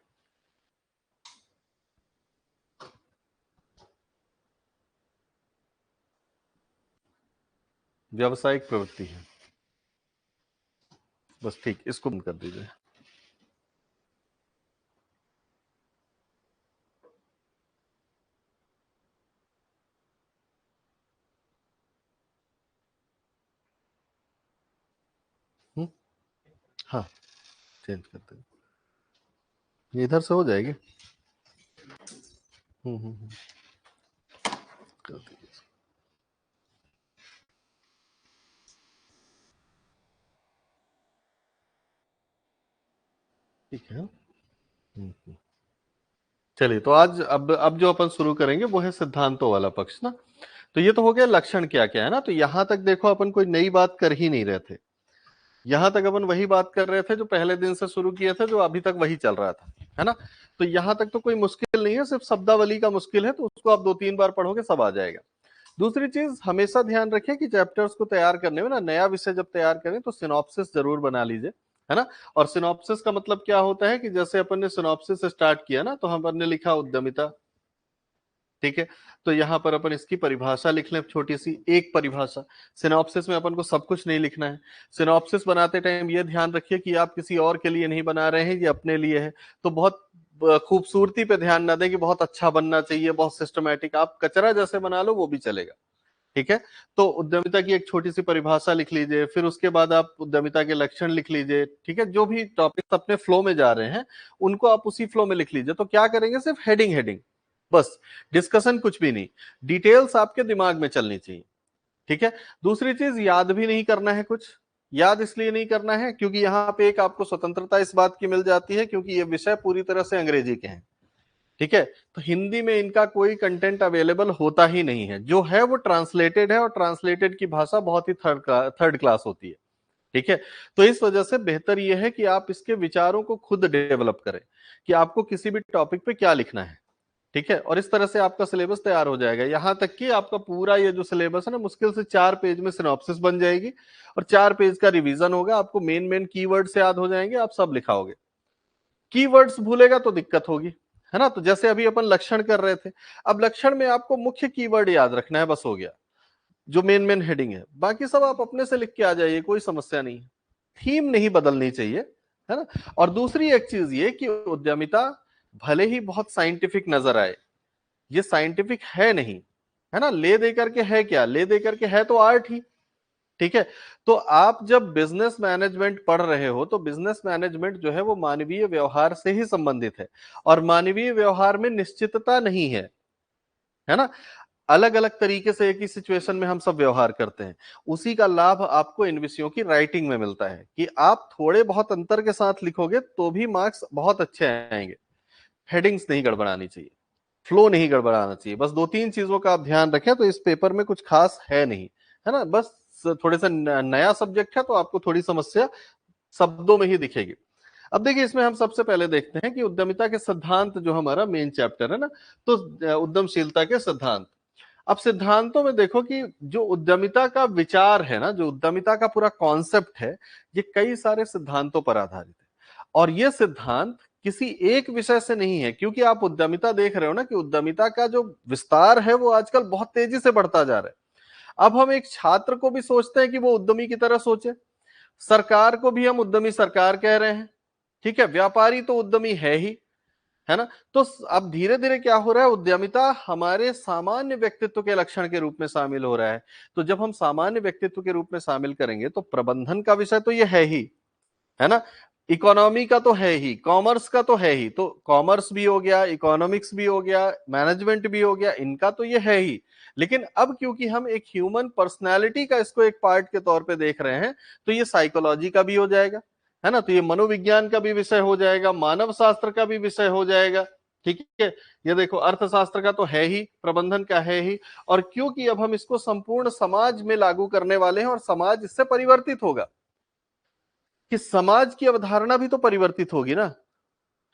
व्यावसायिक प्रवृत्ति है, बस ठीक, इसको बंद कर दीजिए। हाँ, चेंज कर दीजिए, ये इधर से हो जाएगी। कर दीजिए, ठीक है। चलिए, तो आज अब जो अपन शुरू करेंगे वो है सिद्धांतों वाला पक्ष ना। तो ये तो हो गया लक्षण क्या क्या है ना। तो यहां तक देखो अपन कोई नई बात कर ही नहीं रहे थे, यहां तक अपन वही बात कर रहे थे जो पहले दिन से शुरू किए थे, जो अभी तक वही चल रहा था, है ना। तो यहां तक तो कोई मुश्किल नहीं है, सिर्फ शब्दावली का मुश्किल है, तो उसको आप 2-3 बार पढ़ोगे सब आ जाएगा। दूसरी चीज हमेशा ध्यान रखिए कि चैप्टर्स को तैयार करने में ना, नया विषय जब तैयार करें तो सिनॉप्सिस जरूर बना लीजिए, है ना। और सिनॉप्सिस का मतलब क्या होता है कि जैसे अपन ने सिनॉप्सिस स्टार्ट किया ना, तो हम ने लिखा उद्यमिता, ठीक है। तो यहां पर अपन इसकी परिभाषा लिख लें, छोटी सी एक परिभाषा। सिनॉप्सिस में अपन को सब कुछ नहीं लिखना है। सिनॉप्सिस बनाते टाइम ये ध्यान रखिए कि आप किसी और के लिए नहीं बना रहे हैं, ये अपने लिए है। तो बहुत खूबसूरती पे ध्यान ना दें कि बहुत अच्छा बनना चाहिए, बहुत सिस्टमैटिक। आप कचरा जैसे बना लो वो भी चलेगा, ठीक है। तो उद्यमिता की एक छोटी सी परिभाषा लिख लीजिए, फिर उसके बाद आप उद्यमिता के लक्षण लिख लीजिए। ठीक है, जो भी टॉपिक्स अपने फ्लो में जा रहे हैं उनको आप उसी फ्लो में लिख लीजिए। तो क्या करेंगे, सिर्फ हेडिंग हेडिंग, बस, डिस्कशन कुछ भी नहीं, डिटेल्स आपके दिमाग में चलनी चाहिए। ठीक है। दूसरी चीज, याद भी नहीं करना है कुछ। याद इसलिए नहीं करना है क्योंकि यहाँ पे एक आपको स्वतंत्रता इस बात की मिल जाती है क्योंकि ये विषय पूरी तरह से अंग्रेजी के हैं। ठीक है, तो हिंदी में इनका कोई कंटेंट अवेलेबल होता ही नहीं है, जो है वो ट्रांसलेटेड है, और ट्रांसलेटेड की भाषा बहुत ही थर्ड क्लास होती है। ठीक है, तो इस वजह से बेहतर यह है कि आप इसके विचारों को खुद डेवलप करें कि आपको किसी भी टॉपिक पे क्या लिखना है। ठीक है, और इस तरह से आपका सिलेबस तैयार हो जाएगा, यहां तक कि आपका पूरा ये जो सिलेबस है ना, मुश्किल से 4 पेज में सिनॉप्सिस बन जाएगी, और 4 पेज का रिवीजन होगा, आपको मेन मेन कीवर्ड से याद हो जाएंगे, आप सब लिखाओगे। कीवर्ड्स भूलेगा तो दिक्कत होगी, है ना। तो जैसे अभी अपन लक्षण कर रहे थे, अब लक्षण में आपको मुख्य कीवर्ड याद रखना है, बस हो गया, जो मेन मेन हेडिंग है, बाकी सब आप अपने से लिख के आ जाइए, कोई समस्या नहीं। थीम नहीं बदलनी चाहिए, है ना। और दूसरी एक चीज ये कि उद्यमिता भले ही बहुत साइंटिफिक नजर आए, ये साइंटिफिक है नहीं, है ना। ले दे करके है क्या, ले दे करके है तो आर्ट ही। ठीक है, तो आप जब बिजनेस मैनेजमेंट पढ़ रहे हो तो बिजनेस मैनेजमेंट जो है वो मानवीय व्यवहार से ही संबंधित है, और मानवीय व्यवहार में निश्चितता नहीं है ना। अलग अलग तरीके से एक ही सिचुएशन में हम सब व्यवहार करते हैं, उसी का लाभ आपको इन विषयों की राइटिंग में मिलता है कि आप थोड़े बहुत अंतर के साथ लिखोगे तो भी मार्क्स बहुत अच्छे आएंगे। हेडिंग्स नहीं गड़बड़ानी चाहिए, फ्लो नहीं गड़बड़ाना चाहिए, बस 2-3 चीजों का आप ध्यान रखें तो इस पेपर में कुछ खास है नहीं, है ना। बस थोड़े सा नया सब्जेक्ट है तो आपको थोड़ी समस्या शब्दों में ही दिखेगी। अब देखिए, इसमें हम सबसे पहले देखते हैं कि उद्यमिता के सिद्धांत, जो हमारा मेन चैप्टर है ना, तो उद्यमशीलता के सिद्धांत। अब सिद्धांतों में देखो कि जो उद्यमिता का विचार है ना, जो उद्यमिता का पूरा कॉन्सेप्ट है, ये कई सारे सिद्धांतों पर आधारित है, और ये सिद्धांत किसी एक विषय से नहीं है, क्योंकि आप उद्यमिता देख रहे हो ना कि उद्यमिता का जो विस्तार है वो आजकल बहुत तेजी से बढ़ता जा रहा है। अब हम एक छात्र को भी सोचते हैं कि वो उद्यमी की तरह सोचे, सरकार को भी हम उद्यमी सरकार कह रहे हैं। ठीक है, व्यापारी तो उद्यमी है ना। तो अब धीरे धीरे क्या हो रहा है, उद्यमिता हमारे सामान्य व्यक्तित्व के लक्षण के रूप में शामिल हो रहा है। तो जब हम सामान्य व्यक्तित्व के रूप में शामिल करेंगे तो प्रबंधन का विषय तो ये है ना, इकोनॉमी का तो है ही, कॉमर्स का तो है ही, तो कॉमर्स भी हो गया, इकोनॉमिक्स भी हो गया, मैनेजमेंट भी हो गया, इनका तो ये है ही। लेकिन अब क्योंकि हम एक ह्यूमन पर्सनैलिटी का इसको एक पार्ट के तौर पे देख रहे हैं, तो ये साइकोलॉजी का भी हो जाएगा, है ना। तो ये मनोविज्ञान का भी विषय हो जाएगा, मानव शास्त्र का भी विषय हो जाएगा। ठीक है, ये देखो, अर्थशास्त्र का तो है ही, प्रबंधन का है ही, और क्योंकि अब हम इसको संपूर्ण समाज में लागू करने वाले हैं और समाज इससे परिवर्तित होगा, कि समाज की अवधारणा भी तो परिवर्तित होगी ना,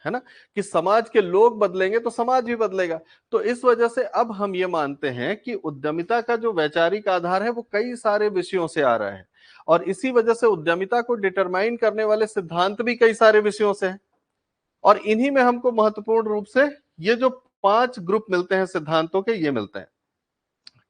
है ना, कि समाज के लोग बदलेंगे तो समाज भी बदलेगा। तो इस वजह से अब हम ये मानते हैं कि उद्यमिता का जो वैचारिक आधार है वो कई सारे विषयों से आ रहा है, और इसी वजह से उद्यमिता को डिटरमाइन करने वाले सिद्धांत भी कई सारे विषयों से हैं। और इन्हीं में हमको महत्वपूर्ण रूप से ये जो 5 ग्रुप मिलते हैं सिद्धांतों के, ये मिलते हैं।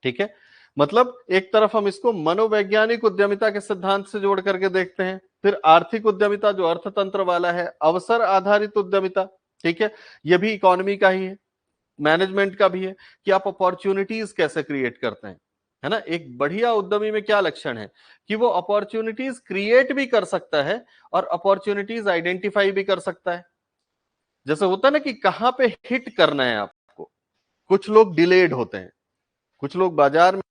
ठीक है, मतलब एक तरफ हम इसको मनोवैज्ञानिक उद्यमिता के सिद्धांत से जोड़ करके देखते हैं, फिर आर्थिक उद्यमिता जो अर्थतंत्र वाला है, अवसर आधारित उद्यमिता, ठीक है, ये भी इकोनॉमी का ही है, मैनेजमेंट का भी है, कि आप अपॉर्चुनिटीज कैसे क्रिएट करते हैं, है ना। एक बढ़िया उद्यमी में क्या लक्षण है कि वो अपॉर्चुनिटीज क्रिएट भी कर सकता है और अपॉर्चुनिटीज आइडेंटिफाई भी कर सकता है। जैसे होता है ना कि कहां पे हिट करना है आपको, कुछ लोग डिलेड होते हैं, कुछ लोग बाजार में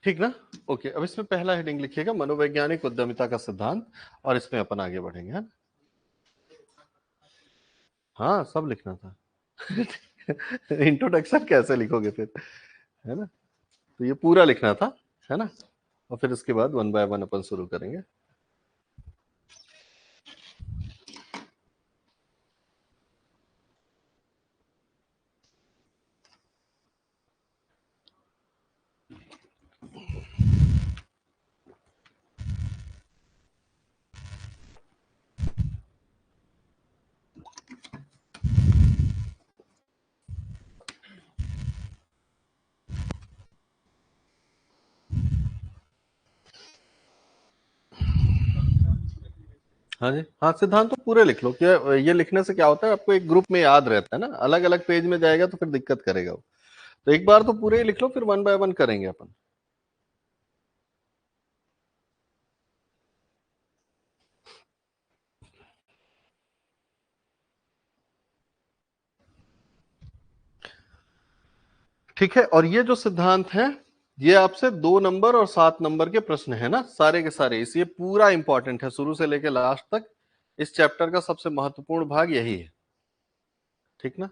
ठीक ना? ओके, अब इसमें पहला हेडिंग लिखिएगा मनोवैज्ञानिक उद्यमिता का सिद्धांत, और इसमें अपन आगे बढ़ेंगे, है ना? हाँ, सब लिखना था। इंट्रोडक्शन कैसे लिखोगे फिर, है ना? तो ये पूरा लिखना था, है ना? और फिर इसके बाद वन बाय वन अपन शुरू करेंगे। हाँ जी, हाँ, सिद्धांत तो पूरे लिख लो। क्या ये लिखने से क्या होता है, आपको एक ग्रुप में याद रहता है ना, अलग अलग पेज में जाएगा तो फिर दिक्कत करेगा वो। तो एक बार तो पूरे ही लिख लो, फिर वन बाय वन करेंगे अपन। ठीक है, और ये जो सिद्धांत है, ये आपसे 2 नंबर और 7 नंबर के प्रश्न है ना, सारे के सारे, इसलिए पूरा इंपॉर्टेंट है शुरू से लेकर लास्ट तक। इस चैप्टर का सबसे महत्वपूर्ण भाग यही है, ठीक ना?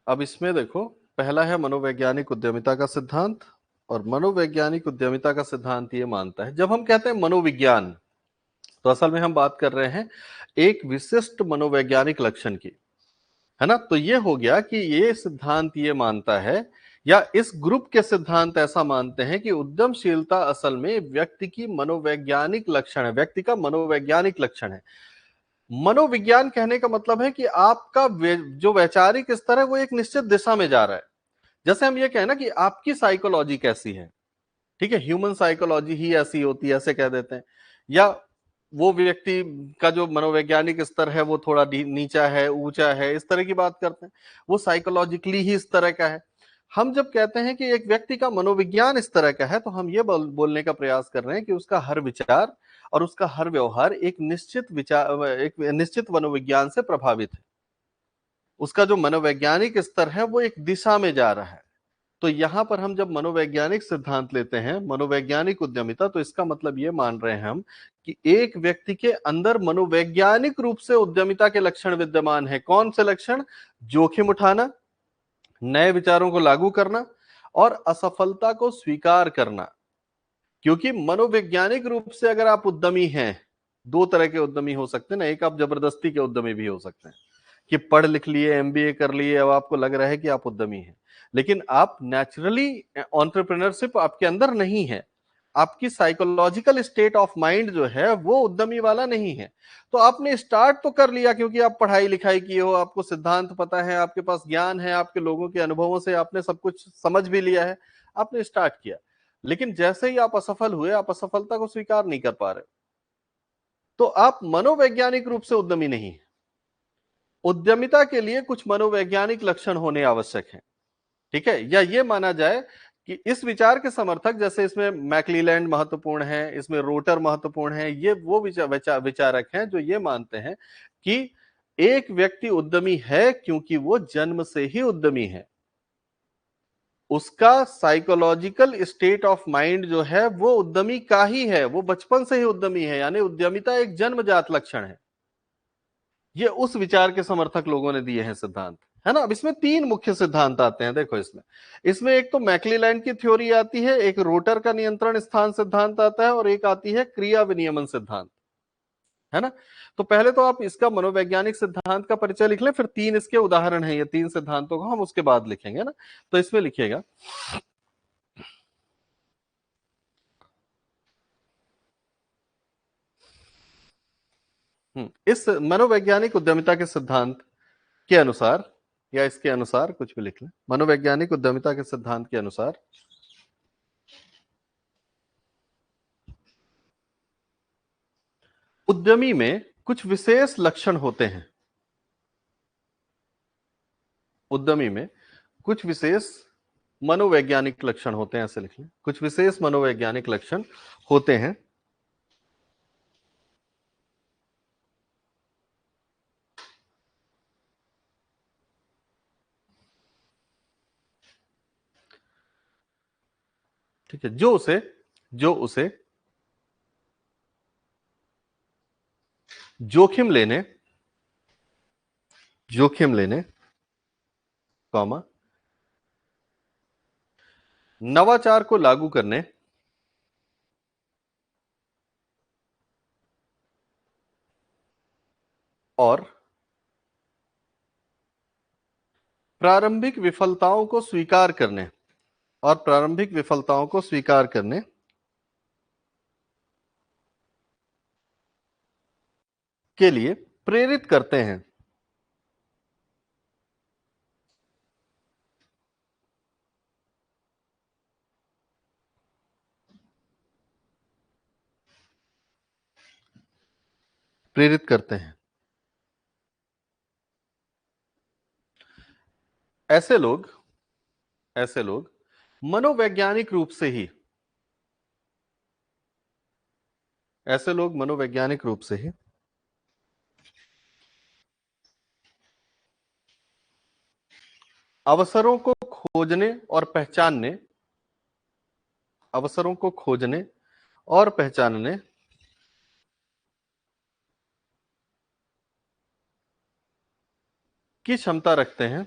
अब इसमें देखो, पहला है मनोवैज्ञानिक उद्यमिता का सिद्धांत। और मनोवैज्ञानिक उद्यमिता का सिद्धांत ये मानता है, जब हम कहते हैं मनोविज्ञान, तो असल में हम बात कर रहे हैं एक विशिष्ट मनोवैज्ञानिक लक्षण की, है ना? तो ये हो गया कि ये सिद्धांत ये मानता है, या इस ग्रुप के सिद्धांत ऐसा मानते हैं कि उद्यमशीलता असल में व्यक्ति की मनोवैज्ञानिक लक्षण है, व्यक्ति का मनोवैज्ञानिक लक्षण है। मनोविज्ञान कहने का मतलब है कि आपका जो वैचारिक स्तर है वो एक निश्चित दिशा में जा रहा है। जैसे हम ये कहें ना कि आपकी साइकोलॉजी कैसी है, ठीक है, ह्यूमन साइकोलॉजी ही ऐसी होती है, ऐसे कह देते हैं। या वो व्यक्ति का जो मनोवैज्ञानिक स्तर है वो थोड़ा नीचा है, ऊंचा है, इस तरह की बात करते हैं। वो साइकोलॉजिकली ही इस तरह का है। हम जब कहते हैं कि एक व्यक्ति का मनोविज्ञान इस तरह का है, तो हम ये बोलने का प्रयास कर रहे हैं कि उसका हर विचार और उसका हर व्यवहार एक निश्चित विचार, एक निश्चित मनोविज्ञान से प्रभावित है। उसका जो मनोवैज्ञानिक स्तर है वो एक दिशा में जा रहा है। तो यहां पर हम जब मनोवैज्ञानिक सिद्धांत लेते हैं, मनोवैज्ञानिक उद्यमिता, तो इसका मतलब ये मान रहे हैं हम कि एक व्यक्ति के अंदर मनोवैज्ञानिक रूप से उद्यमिता के लक्षण विद्यमान है। कौन से लक्षण? जोखिम उठाना, नए विचारों को लागू करना, और असफलता को स्वीकार करना। क्योंकि मनोवैज्ञानिक रूप से अगर आप उद्यमी हैं, 2 तरह के उद्यमी हो सकते हैं ना, एक आप जबरदस्ती के उद्यमी भी हो सकते हैं कि पढ़ लिख लिए, एमबीए कर लिए, अब आपको लग रहा है कि आप उद्यमी हैं, लेकिन आप नेचुरली एंटरप्रेन्योरशिप आपके अंदर नहीं है। आपकी साइकोलॉजिकल स्टेट ऑफ माइंड जो है वो उद्यमी वाला नहीं है। तो आपने स्टार्ट तो कर लिया क्योंकि आप पढ़ाई लिखाई किए हो, आपको सिद्धांत पता है, आपके पास ज्ञान है, आपके लोगों के अनुभवों से आपने सब कुछ समझ भी लिया है, आपने स्टार्ट किया। लेकिन जैसे ही आप असफल हुए, आप असफलता को स्वीकार नहीं कर पा रहे, तो आप मनोवैज्ञानिक रूप से उद्यमी नहीं है। उद्यमिता के लिए कुछ मनोवैज्ञानिक लक्षण होने आवश्यक हैं, ठीक है? या ये माना जाए कि इस विचार के समर्थक, जैसे इसमें मैक्लीलैंड महत्वपूर्ण है, इसमें रोटर महत्वपूर्ण है, ये वो विचारक हैं जो ये मानते हैं कि एक व्यक्ति उद्यमी है क्योंकि वो जन्म से ही उद्यमी है। उसका साइकोलॉजिकल स्टेट ऑफ माइंड जो है वो उद्यमी का ही है, वो बचपन से ही उद्यमी है, यानी उद्यमिता एक जन्मजात लक्षण है। ये उस विचार के समर्थक लोगों ने दिए हैं सिद्धांत, है ना? अब इसमें 3 मुख्य सिद्धांत आते हैं, देखो इसमें। इसमें एक तो मैक्लीलैंड की थ्योरी आती है, एक रोटर का नियंत्रण स्थान सिद्धांत आता है, और एक आती है क्रिया विनियमन सिद्धांत, है ना? तो पहले तो आप इसका मनोवैज्ञानिक सिद्धांत का परिचय लिख लें, फिर 3 इसके उदाहरण हैं, ये 3 सिद्धांतों को हम उसके बाद लिखेंगे ना। तो इसमें लिखिएगा, इस मनोवैज्ञानिक उद्यमिता के सिद्धांत के अनुसार, या इसके अनुसार कुछ भी लिख लें, मनोवैज्ञानिक उद्यमिता के सिद्धांत के अनुसार उद्यमी में कुछ विशेष लक्षण होते हैं। उद्यमी में कुछ विशेष मनोवैज्ञानिक लक्षण होते हैं, ऐसे लिख लें, कुछ विशेष मनोवैज्ञानिक लक्षण होते हैं। ठीक है, जो उसे जोखिम लेने कॉमा नवाचार को लागू करने और प्रारंभिक विफलताओं को स्वीकार करने और प्रारंभिक विफलताओं को स्वीकार करने के लिए प्रेरित करते हैं। प्रेरित करते हैं। ऐसे लोग मनोवैज्ञानिक रूप से ही ऐसे लोग मनोवैज्ञानिक रूप से ही अवसरों को खोजने और पहचानने अवसरों को खोजने और पहचानने की क्षमता रखते हैं।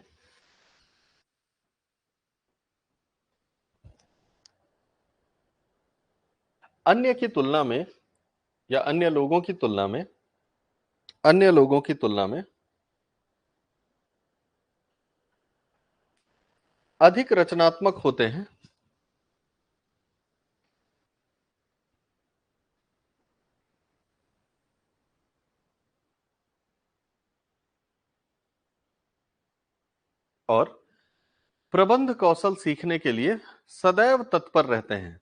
अन्य की तुलना में या अन्य लोगों की तुलना में अधिक रचनात्मक होते हैं और प्रबंध कौशल सीखने के लिए सदैव तत्पर रहते हैं।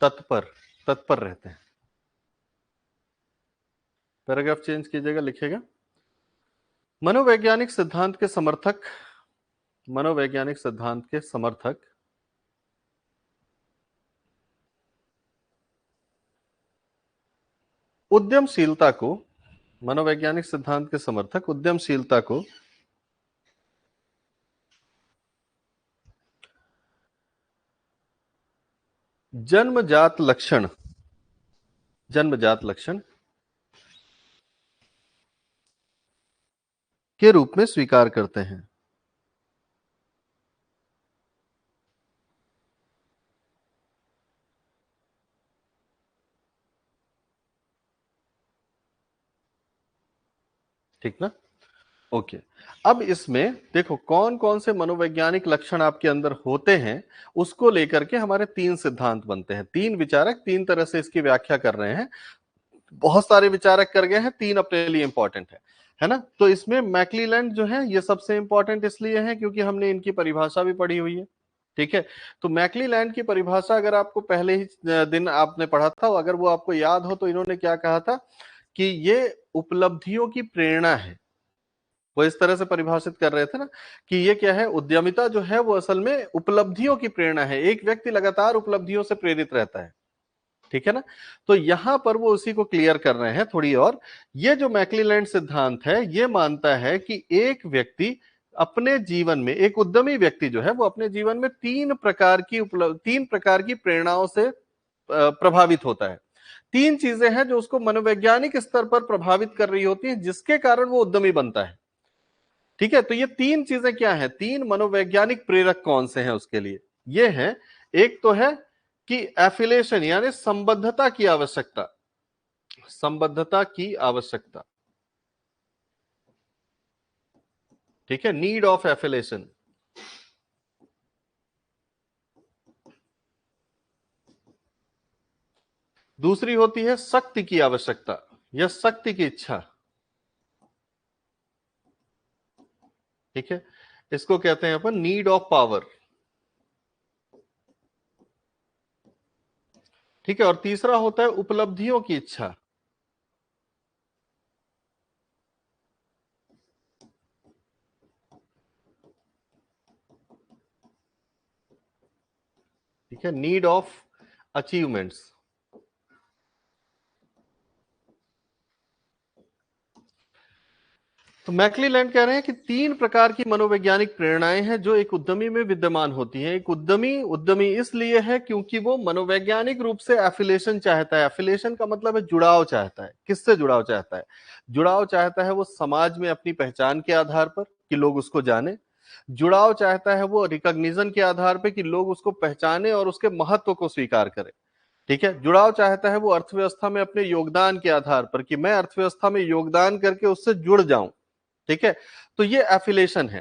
तत्पर तत्पर रहते हैं। पैराग्राफ चेंज कीजिएगा, लिखिएगा मनोवैज्ञानिक सिद्धांत के समर्थक उद्यमशीलता को मनोवैज्ञानिक सिद्धांत के समर्थक उद्यमशीलता को जन्मजात लक्षण के रूप में स्वीकार करते हैं। ठीक ना? ओके। अब इसमें देखो कौन कौन से मनोवैज्ञानिक लक्षण आपके अंदर होते हैं, उसको लेकर के हमारे तीन सिद्धांत बनते हैं। तीन विचारक तीन तरह से इसकी व्याख्या कर रहे हैं। बहुत सारे विचारक कर गए हैं, तीन अपने लिए इंपॉर्टेंट है ना? तो इसमें मैक्लीलैंड जो है ये सबसे इंपॉर्टेंट इसलिए है क्योंकि हमने इनकी परिभाषा भी पढ़ी हुई है। ठीक है, तो मैक्लीलैंड की परिभाषा अगर आपको पहले ही दिन आपने पढ़ा था, अगर वो आपको याद हो तो इन्होंने क्या कहा था कि ये उपलब्धियों की प्रेरणा है। वो इस तरह से परिभाषित कर रहे थे ना कि ये क्या है, उद्यमिता जो है वो असल में उपलब्धियों की प्रेरणा है। एक व्यक्ति लगातार उपलब्धियों से प्रेरित रहता है। ठीक है ना? तो यहां पर वो उसी को क्लियर कर रहे हैं थोड़ी और। ये जो मैक्लीलैंड सिद्धांत है ये मानता है कि एक व्यक्ति अपने जीवन में, एक उद्यमी व्यक्ति जो है वो अपने जीवन में तीन प्रकार की प्रेरणाओं से प्रभावित होता है। तीन चीजें हैं जो उसको मनोवैज्ञानिक स्तर पर प्रभावित कर रही होती हैं, जिसके कारण वो उद्यमी बनता है। ठीक है, तो ये तीन चीजें क्या है, तीन मनोवैज्ञानिक प्रेरक कौन से हैं उसके लिए? ये है, एक तो है कि एफिलेशन यानी संबद्धता की आवश्यकता। ठीक है, नीड ऑफ एफिलेशन। दूसरी होती है शक्ति की आवश्यकता या शक्ति की इच्छा। ठीक है, इसको कहते हैं अपन नीड ऑफ पावर। ठीक है, और तीसरा होता है उपलब्धियों की इच्छा। ठीक है, नीड ऑफ अचीवमेंट्स। तो मैक्लीलैंड कह रहे हैं कि 3 प्रकार की मनोवैज्ञानिक प्रेरणाएं हैं जो एक उद्यमी में विद्यमान होती हैं। एक उद्यमी उद्यमी इसलिए है क्योंकि वो मनोवैज्ञानिक रूप से एफिलिएशन चाहता है। एफिलिएशन का मतलब है जुड़ाव चाहता है। किससे जुड़ाव चाहता है? जुड़ाव चाहता है वो समाज में अपनी पहचान के आधार पर कि लोग उसको जाने। जुड़ाव चाहता है वो रिकॉग्निशन के आधार पर कि लोग उसको पहचाने और उसके महत्व को स्वीकार करें। ठीक है। जुड़ाव चाहता है वो अर्थव्यवस्था में अपने योगदान के आधार पर कि मैं अर्थव्यवस्था में योगदान करके उससे जुड़ जाऊं। ठीक है। तो ये एफिलेशन है।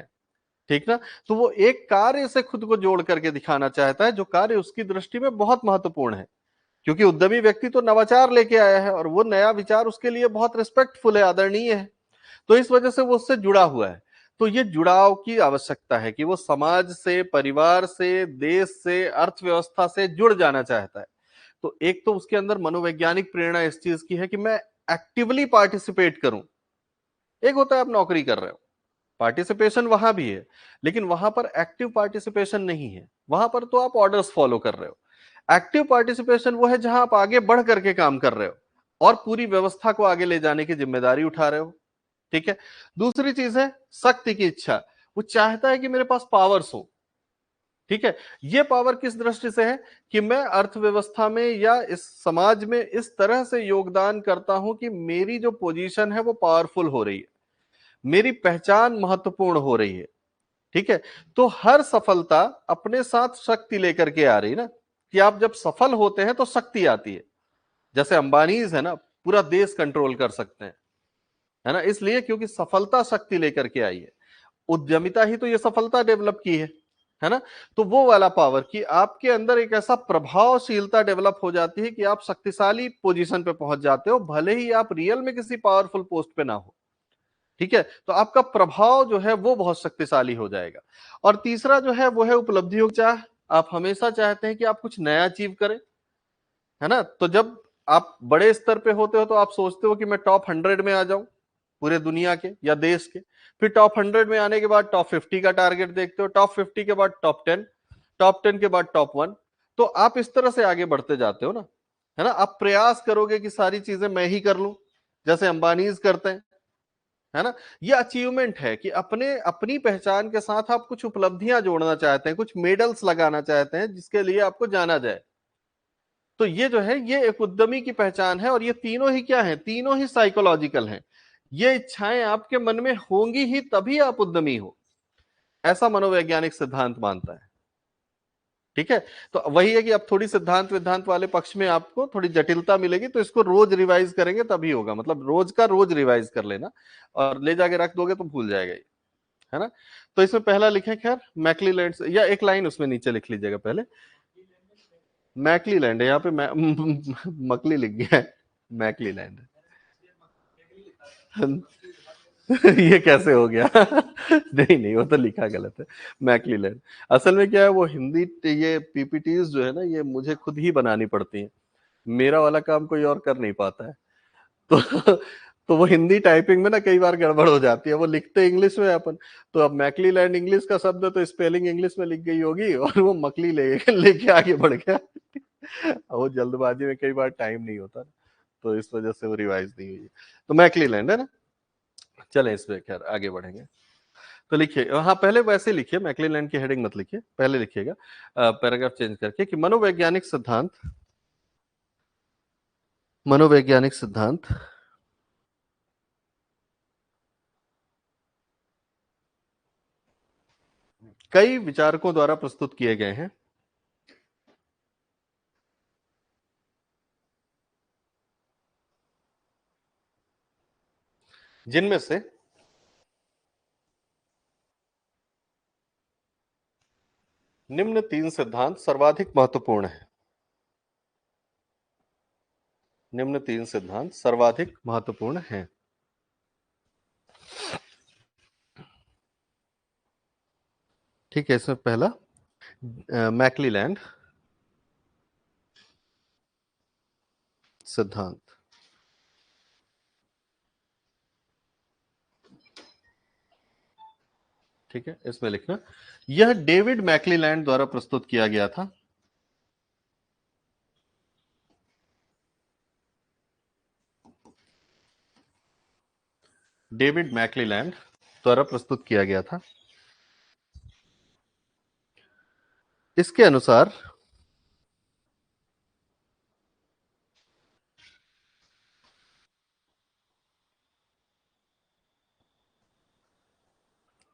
ठीक ना। तो वो एक कार्य से खुद को जोड़ करके दिखाना चाहता है जो कार्य उसकी दृष्टि में बहुत महत्वपूर्ण है। क्योंकि उद्यमी व्यक्ति तो नवाचार लेके आया है और वो नया विचार उसके लिए बहुत रिस्पेक्टफुल है, आदरणीय है। तो इस वजह से वो उससे जुड़ा हुआ है। तो ये जुड़ाव की आवश्यकता है कि वो समाज से, परिवार से, देश से, अर्थव्यवस्था से जुड़ जाना चाहता है। तो एक तो उसके अंदर मनोवैज्ञानिक प्रेरणा इस चीज की है कि मैं एक्टिवली पार्टिसिपेट करूं। एक होता है आप नौकरी कर रहे हो, पार्टिसिपेशन वहां भी है, लेकिन वहां पर एक्टिव पार्टिसिपेशन नहीं है। वहां पर तो आप ऑर्डर्स फॉलो कर रहे हो। एक्टिव पार्टिसिपेशन वो है जहां आप आगे बढ़ करके काम कर रहे हो और पूरी व्यवस्था को आगे ले जाने की जिम्मेदारी उठा रहे हो। ठीक है। दूसरी चीज है शक्ति की इच्छा। वो चाहता है कि मेरे पास पावर्स हो। ठीक है। ये पावर किस दृष्टि से है कि मैं अर्थव्यवस्था में या इस समाज में इस तरह से योगदान करता हूं कि मेरी जो पोजीशन है वो पावरफुल हो रही है, मेरी पहचान महत्वपूर्ण हो रही है। ठीक है। तो हर सफलता अपने साथ शक्ति लेकर के आ रही है ना, कि आप जब सफल होते हैं तो शक्ति आती है। जैसे अंबानीज है ना, पूरा देश कंट्रोल कर सकते हैं, है ना, इसलिए क्योंकि सफलता शक्ति लेकर के आई है। उद्यमिता ही तो ये सफलता डेवलप की है ना। तो वो वाला पावर कि आपके अंदर एक ऐसा प्रभावशीलता डेवलप हो जाती है कि आप शक्तिशाली पोजीशन पे पहुंच जाते हो, भले ही आप रियल में किसी पावरफुल पोस्ट पे ना हो। ठीक है। तो आपका प्रभाव जो है वो बहुत शक्तिशाली हो जाएगा। और तीसरा जो है वो है उपलब्धियों की चाह। आप हमेशा चाहते हैं कि आप कुछ नया अचीव करें, है ना। तो जब आप बड़े स्तर पे होते हो तो आप सोचते हो कि मैं टॉप 100 में आ जाऊं, पूरे दुनिया के या देश के। फिर टॉप 100 में आने के बाद टॉप 50 का टारगेट देखते हो, टॉप 50 के बाद टॉप 10, टॉप 10 के बाद टॉप 1। तो आप इस तरह से आगे बढ़ते जाते हो ना, है ना। आप प्रयास करोगे कि सारी चीजें मैं ही कर लूं, जैसे अंबानीज करते हैं, है ना। ये अचीवमेंट है कि अपने अपनी पहचान के साथ आप कुछ उपलब्धियां जोड़ना चाहते हैं, कुछ मेडल्स लगाना चाहते हैं जिसके लिए आपको जाना जाए। तो ये जो है ये एक उद्यमी की पहचान है। और ये तीनों ही क्या है? तीनों ही साइकोलॉजिकल हैं। ये इच्छाएं आपके मन में होंगी ही तभी आप उद्यमी हो, ऐसा मनोवैज्ञानिक सिद्धांत मानता है। ठीक है। तो वही है कि अब थोड़ी सिद्धांत विद्धांत वाले पक्ष में आपको थोड़ी जटिलता मिलेगी, तो इसको रोज रिवाइज करेंगे तभी होगा। मतलब रोज का रोज रिवाइज कर लेना, और ले जाके रख दोगे तो भूल जाएगा ये, है ना। तो इसमें पहला लिखे खैर मैक्लीलैंड, या एक लाइन उसमें नीचे लिख लीजिएगा पहले। मैक्लीलैंड है यहाँ पे, मकली लिख गया है, मैक्लीलैंड है। ये कैसे हो गया? नहीं नहीं, वो तो लिखा गलत है, मैक्लीलैंड। असल में क्या है, वो हिंदी ये पीपीटीज जो है ना, ये मुझे खुद ही बनानी पड़ती है। मेरा वाला काम कोई और कर नहीं पाता है। तो तो वो हिंदी टाइपिंग में ना कई बार गड़बड़ हो जाती है। वो लिखते इंग्लिश में अपन, तो अब मैक्लीलैंड इंग्लिश का शब्द है तो स्पेलिंग इंग्लिश में लिख गई होगी और वो मकली लेके आगे बढ़ गया। वो जल्दबाजी में कई बार टाइम नहीं होता, तो इस वजह से वो रिवाइज नहीं हुई। तो मैक्लीलैंड है ना। चलें इस पे खैर आगे बढ़ेंगे। तो लिखिए, हाँ पहले वैसे लिखिए, मैक्लीलैंड की हेडिंग मत लिखिए, पहले लिखिएगा पैराग्राफ चेंज करके कि मनोवैज्ञानिक सिद्धांत कई विचारकों द्वारा प्रस्तुत किए गए हैं, जिनमें से निम्न 3 सिद्धांत सर्वाधिक महत्वपूर्ण है। निम्न 3 सिद्धांत सर्वाधिक महत्वपूर्ण हैं। ठीक है। इसमें पहला मैक्लीलैंड सिद्धांत। ठीक है। इसमें लिखना, यह डेविड मैक्लीलैंड द्वारा प्रस्तुत किया गया था। डेविड मैक्लीलैंड द्वारा प्रस्तुत किया गया था। इसके अनुसार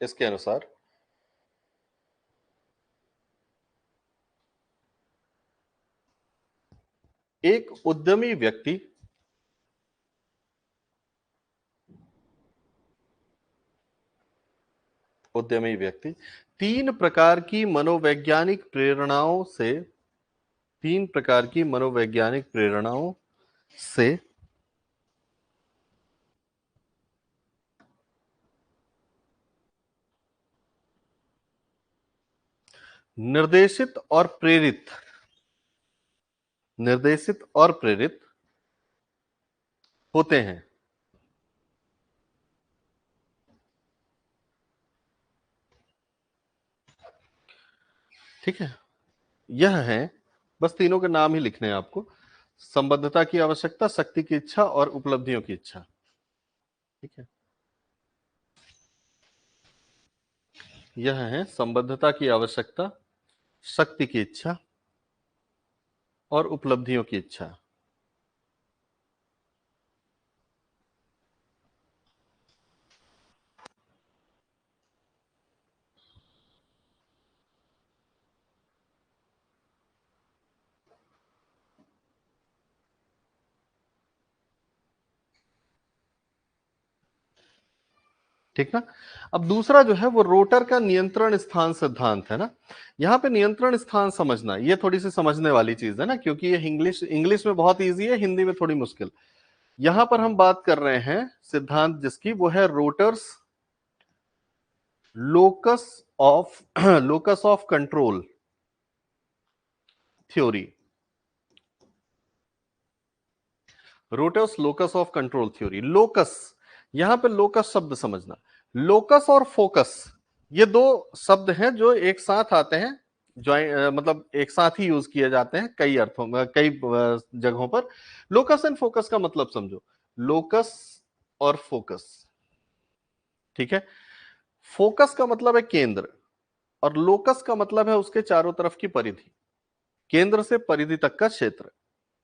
इसके अनुसार एक उद्यमी व्यक्ति तीन प्रकार की मनोवैज्ञानिक प्रेरणाओं से निर्देशित और प्रेरित होते हैं। ठीक है, यह है, बस तीनों के नाम ही लिखने हैं आपको। संबद्धता की आवश्यकता, शक्ति की इच्छा और उपलब्धियों की इच्छा। ठीक है, यह है संबद्धता की आवश्यकता, शक्ति की इच्छा और उपलब्धियों की इच्छा। ठीक ना। अब दूसरा जो है वो रोटर का नियंत्रण स्थान सिद्धांत है ना। यहाँ पे नियंत्रण स्थान समझना, ये थोड़ी सी समझने वाली चीज है ना, क्योंकि ये इंग्लिश इंग्लिश में बहुत इजी है, हिंदी में थोड़ी मुश्किल। यहां पर हम बात कर रहे हैं सिद्धांत जिसकी, वो है rotors locus locus of control theory. Rotors locus of control theory. Locus, यहां पे लोकस शब्द समझना। लोकस और फोकस ये दो शब्द हैं जो एक साथ आते हैं, मतलब एक साथ ही यूज किए जाते हैं कई अर्थों में, कई जगहों पर। लोकस एंड फोकस का मतलब समझो, लोकस और फोकस। ठीक है, फोकस का मतलब है केंद्र और लोकस का मतलब है उसके चारों तरफ की परिधि, केंद्र से परिधि तक का क्षेत्र।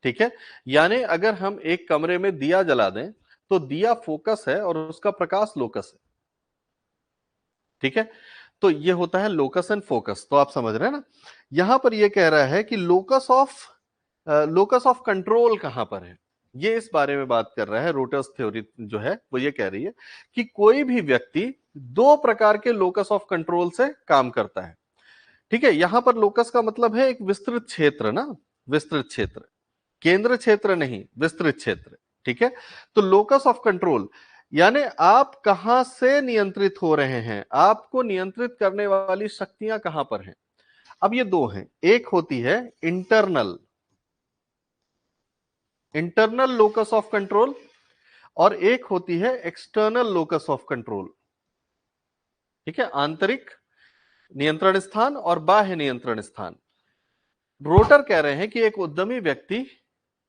ठीक है, यानी अगर हम एक कमरे में दिया जला दें तो दिया फोकस है और उसका प्रकाश लोकस है। ठीक है, तो ये होता है लोकस एंड फोकस। तो आप समझ रहे हैं ना। यहां पर ये कह रहा है कि लोकस ऑफ कंट्रोल कहां पर है, ये इस बारे में बात कर रहा है। रोटर्स थ्योरी जो है वो ये कह रही है कि कोई भी व्यक्ति दो प्रकार के लोकस ऑफ कंट्रोल से काम करता है। ठीक है, यहां पर लोकस का मतलब है एक विस्तृत क्षेत्र ना, विस्तृत क्षेत्र, केंद्र क्षेत्र नहीं, विस्तृत क्षेत्र। ठीक है, तो लोकस ऑफ कंट्रोल यानी आप कहां से नियंत्रित हो रहे हैं, आपको नियंत्रित करने वाली शक्तियां कहां पर हैं। अब ये दो हैं, एक होती है internal internal locus of control और एक होती है एक्सटर्नल लोकस ऑफ कंट्रोल। ठीक है, आंतरिक नियंत्रण स्थान और बाह्य नियंत्रण स्थान। रोटर कह रहे हैं कि एक उद्यमी व्यक्ति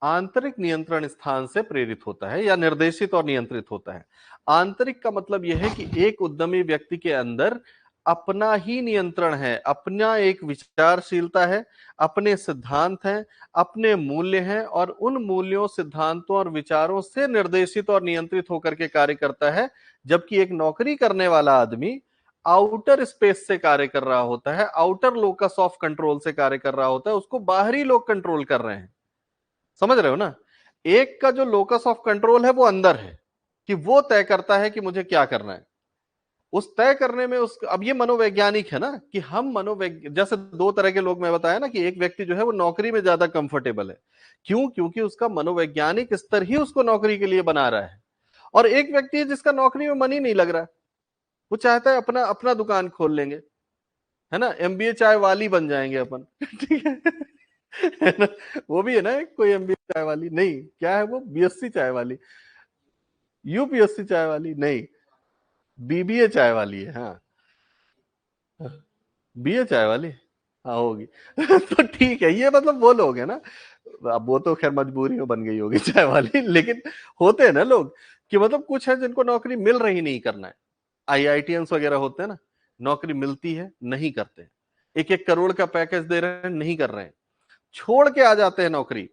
आंतरिक नियंत्रण स्थान से प्रेरित होता है या निर्देशित और नियंत्रित होता है। आंतरिक का मतलब यह है कि एक उद्यमी व्यक्ति के अंदर अपना ही नियंत्रण है, अपना एक विचारशीलता है, अपने सिद्धांत हैं, अपने मूल्य हैं और उन मूल्यों, सिद्धांतों और विचारों से निर्देशित और नियंत्रित होकर के कार्य करता है। जबकि एक नौकरी करने वाला आदमी आउटर स्पेस से कार्य कर रहा होता है, आउटर लोकस ऑफ कंट्रोल से कार्य कर रहा होता है, उसको बाहरी लोग कंट्रोल कर रहे हैं। समझ रहे हो ना। एक का जो लोकस ऑफ कंट्रोल है वो अंदर है, कि वो तय करता है कि मुझे क्या करना है। उस तय करने में उस, अब ये मनोवैज्ञानिक है ना, कि हम जैसे दो तरह के लोग मैं बताया ना, कि एक व्यक्ति जो है वो नौकरी में ज्यादा कंफर्टेबल है, क्यों, क्योंकि उसका मनोवैज्ञानिक स्तर ही उसको नौकरी के लिए बना रहा है। और एक व्यक्ति है जिसका नौकरी में मन ही नहीं लग रहा, वो चाहता है अपना अपना दुकान खोल लेंगे, है ना, एमबीए चाय वाली बन जाएंगे अपन। ठीक है ना। वो भी है ना एक कोई एमबीए चाय वाली नहीं, क्या है वो, बीएससी चाय वाली, यूपीएससी चाय वाली नहीं, बीबीए चाय वाली है। हाँ, बीए चाय वाली, हाँ होगी। तो ठीक है, ये मतलब वो लोग है ना, अब वो तो खैर मजबूरी में बन गई होगी चाय वाली, लेकिन होते हैं ना लोग कि मतलब कुछ है जिनको नौकरी मिल रही नहीं, करना है। आईआईटीएंस वगैरह होते हैं ना, नौकरी मिलती है नहीं करते, 1-1 करोड़ का पैकेज दे रहे हैं नहीं कर रहे हैं, छोड़ के आ जाते हैं नौकरी,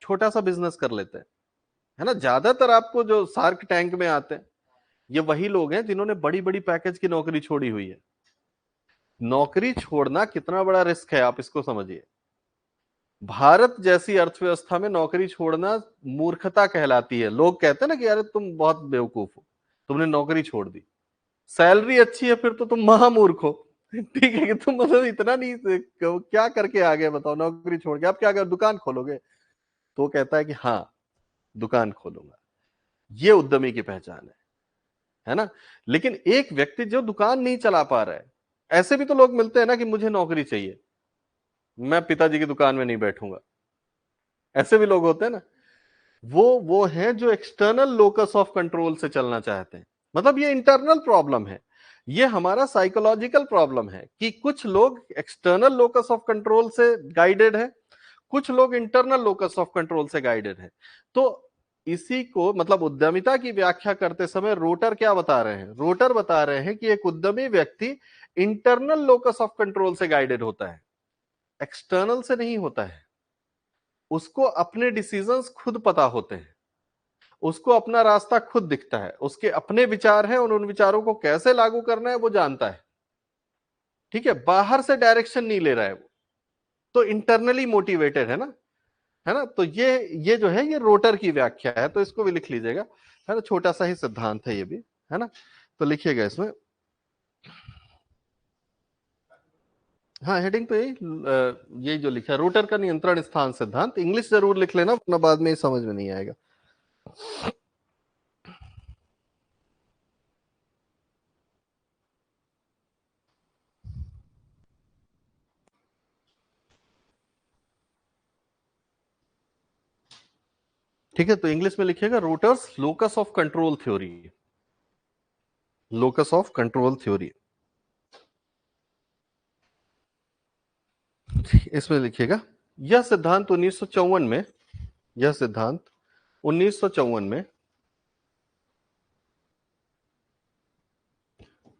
छोटा सा बिजनेस कर लेते हैं, है ना। ज्यादातर आपको जो शार्क टैंक में आते हैं ये वही लोग हैं जिन्होंने बड़ी बड़ी पैकेज की नौकरी छोड़ी हुई है। नौकरी छोड़ना कितना बड़ा रिस्क है आप इसको समझिए। भारत जैसी अर्थव्यवस्था में नौकरी छोड़ना मूर्खता कहलाती है। लोग कहते हैं ना कि अरे तुम बहुत बेवकूफ हो, तुमने नौकरी छोड़ दी। सैलरी अच्छी है फिर तो तुम महामूर्ख हो। ठीक है कि तुम मतलब इतना नहीं, क्या करके आ गए बताओ, नौकरी छोड़ के आप क्या कर, दुकान खोलोगे? तो कहता है कि हाँ दुकान खोलूंगा। ये उद्यमी की पहचान है ना। लेकिन एक व्यक्ति जो दुकान नहीं चला पा रहा है, ऐसे भी तो लोग मिलते हैं ना कि मुझे नौकरी चाहिए, मैं पिताजी की दुकान में नहीं बैठूंगा, ऐसे भी लोग होते हैं ना। वो हैं जो एक्सटर्नल लोकस ऑफ कंट्रोल से चलना चाहते हैं। मतलब ये इंटरनल प्रॉब्लम है, ये हमारा साइकोलॉजिकल प्रॉब्लम है कि कुछ लोग एक्सटर्नल लोकस ऑफ कंट्रोल से गाइडेड है, कुछ लोग इंटरनल लोकस ऑफ कंट्रोल से गाइडेड है। तो इसी को मतलब उद्यमिता की व्याख्या करते समय रोटर क्या बता रहे हैं? रोटर बता रहे हैं कि एक उद्यमी व्यक्ति इंटरनल लोकस ऑफ कंट्रोल से गाइडेड होता है, एक्सटर्नल से नहीं होता है। उसको अपने डिसीजंस खुद पता होते हैं, उसको अपना रास्ता खुद दिखता है, उसके अपने विचार हैं और उन विचारों को कैसे लागू करना है वो जानता है। ठीक है, बाहर से डायरेक्शन नहीं ले रहा है वो, तो इंटरनली मोटिवेटेड है ना। तो ये जो है ये रोटर की व्याख्या है, तो इसको भी लिख लीजिएगा, है ना। छोटा सा ही सिद्धांत है ये भी, है ना। तो लिखिएगा इसमें, हाँ हेडिंग पे यही जो लिखा है, रोटर का नियंत्रण स्थान सिद्धांत। इंग्लिश जरूर लिख लेना वरना बाद में समझ में नहीं आएगा। ठीक है, तो इंग्लिश में लिखिएगा rotors locus of control theory, locus of control theory. इसमें लिखिएगा यह सिद्धांत 1954 में, यह सिद्धांत 1954 में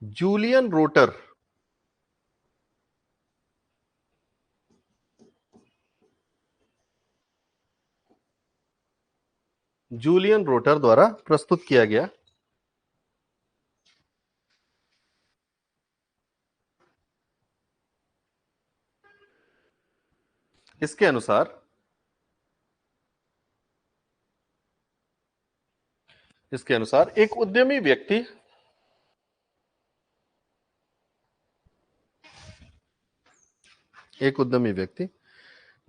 जूलियन रोटर, जूलियन रोटर द्वारा प्रस्तुत किया गया। इसके अनुसार, इसके अनुसार एक उद्यमी व्यक्ति, एक उद्यमी व्यक्ति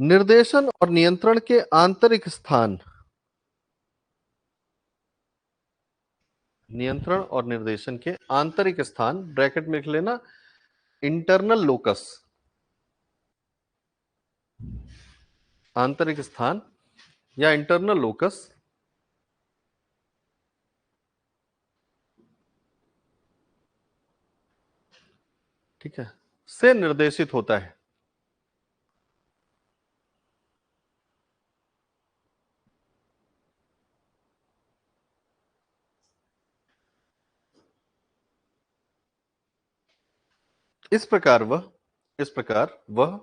निर्देशन और नियंत्रण के आंतरिक स्थान, नियंत्रण और निर्देशन के आंतरिक स्थान ब्रैकेट में लिख लेना इंटरनल लोकस, आंतरिक स्थान या इंटरनल लोकस, ठीक है, से निर्देशित होता है। इस प्रकार वह, इस प्रकार वह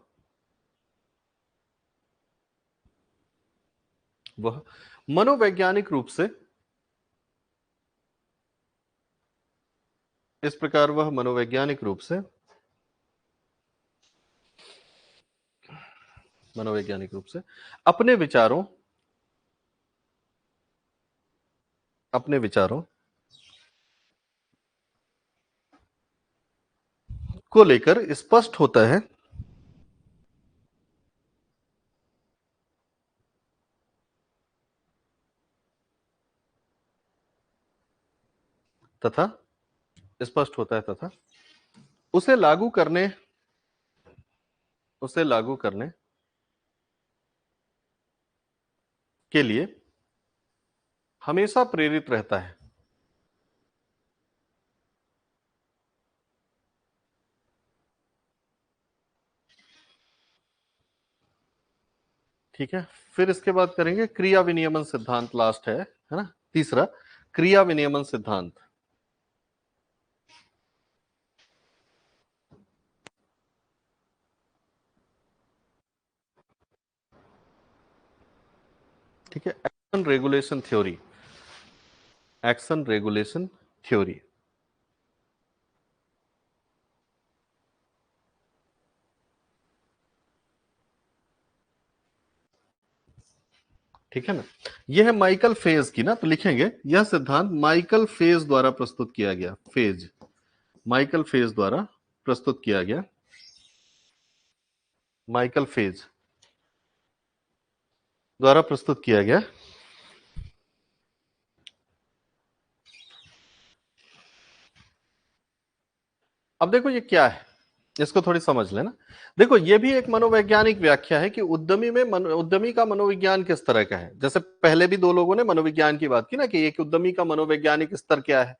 मनोवैज्ञानिक रूप से, इस प्रकार वह मनोवैज्ञानिक रूप से, मनोवैज्ञानिक रूप से अपने विचारों, अपने विचारों को लेकर स्पष्ट होता है तथा, स्पष्ट होता है तथा उसे लागू करने, उसे लागू करने के लिए हमेशा प्रेरित रहता है। ठीक है, फिर इसके बाद करेंगे क्रिया विनियमन सिद्धांत, लास्ट है ना, तीसरा क्रिया विनियमन सिद्धांत। ठीक है, action regulation theory, action regulation theory. ठीक है ना, यह है माइकल फेज की ना, तो लिखेंगे यह सिद्धांत माइकल फेज द्वारा प्रस्तुत किया गया, फेज, माइकल फेज द्वारा प्रस्तुत किया गया, माइकल फेज द्वारा प्रस्तुत किया गया। अब देखो ये क्या है, इसको थोड़ी समझ लेना। देखो ये भी एक मनोवैज्ञानिक व्याख्या है कि उद्यमी में उद्यमी का मनोविज्ञान किस तरह का है। जैसे पहले भी दो लोगों ने मनोविज्ञान की बात की ना, कि एक उद्यमी का मनोवैज्ञानिक स्तर क्या है,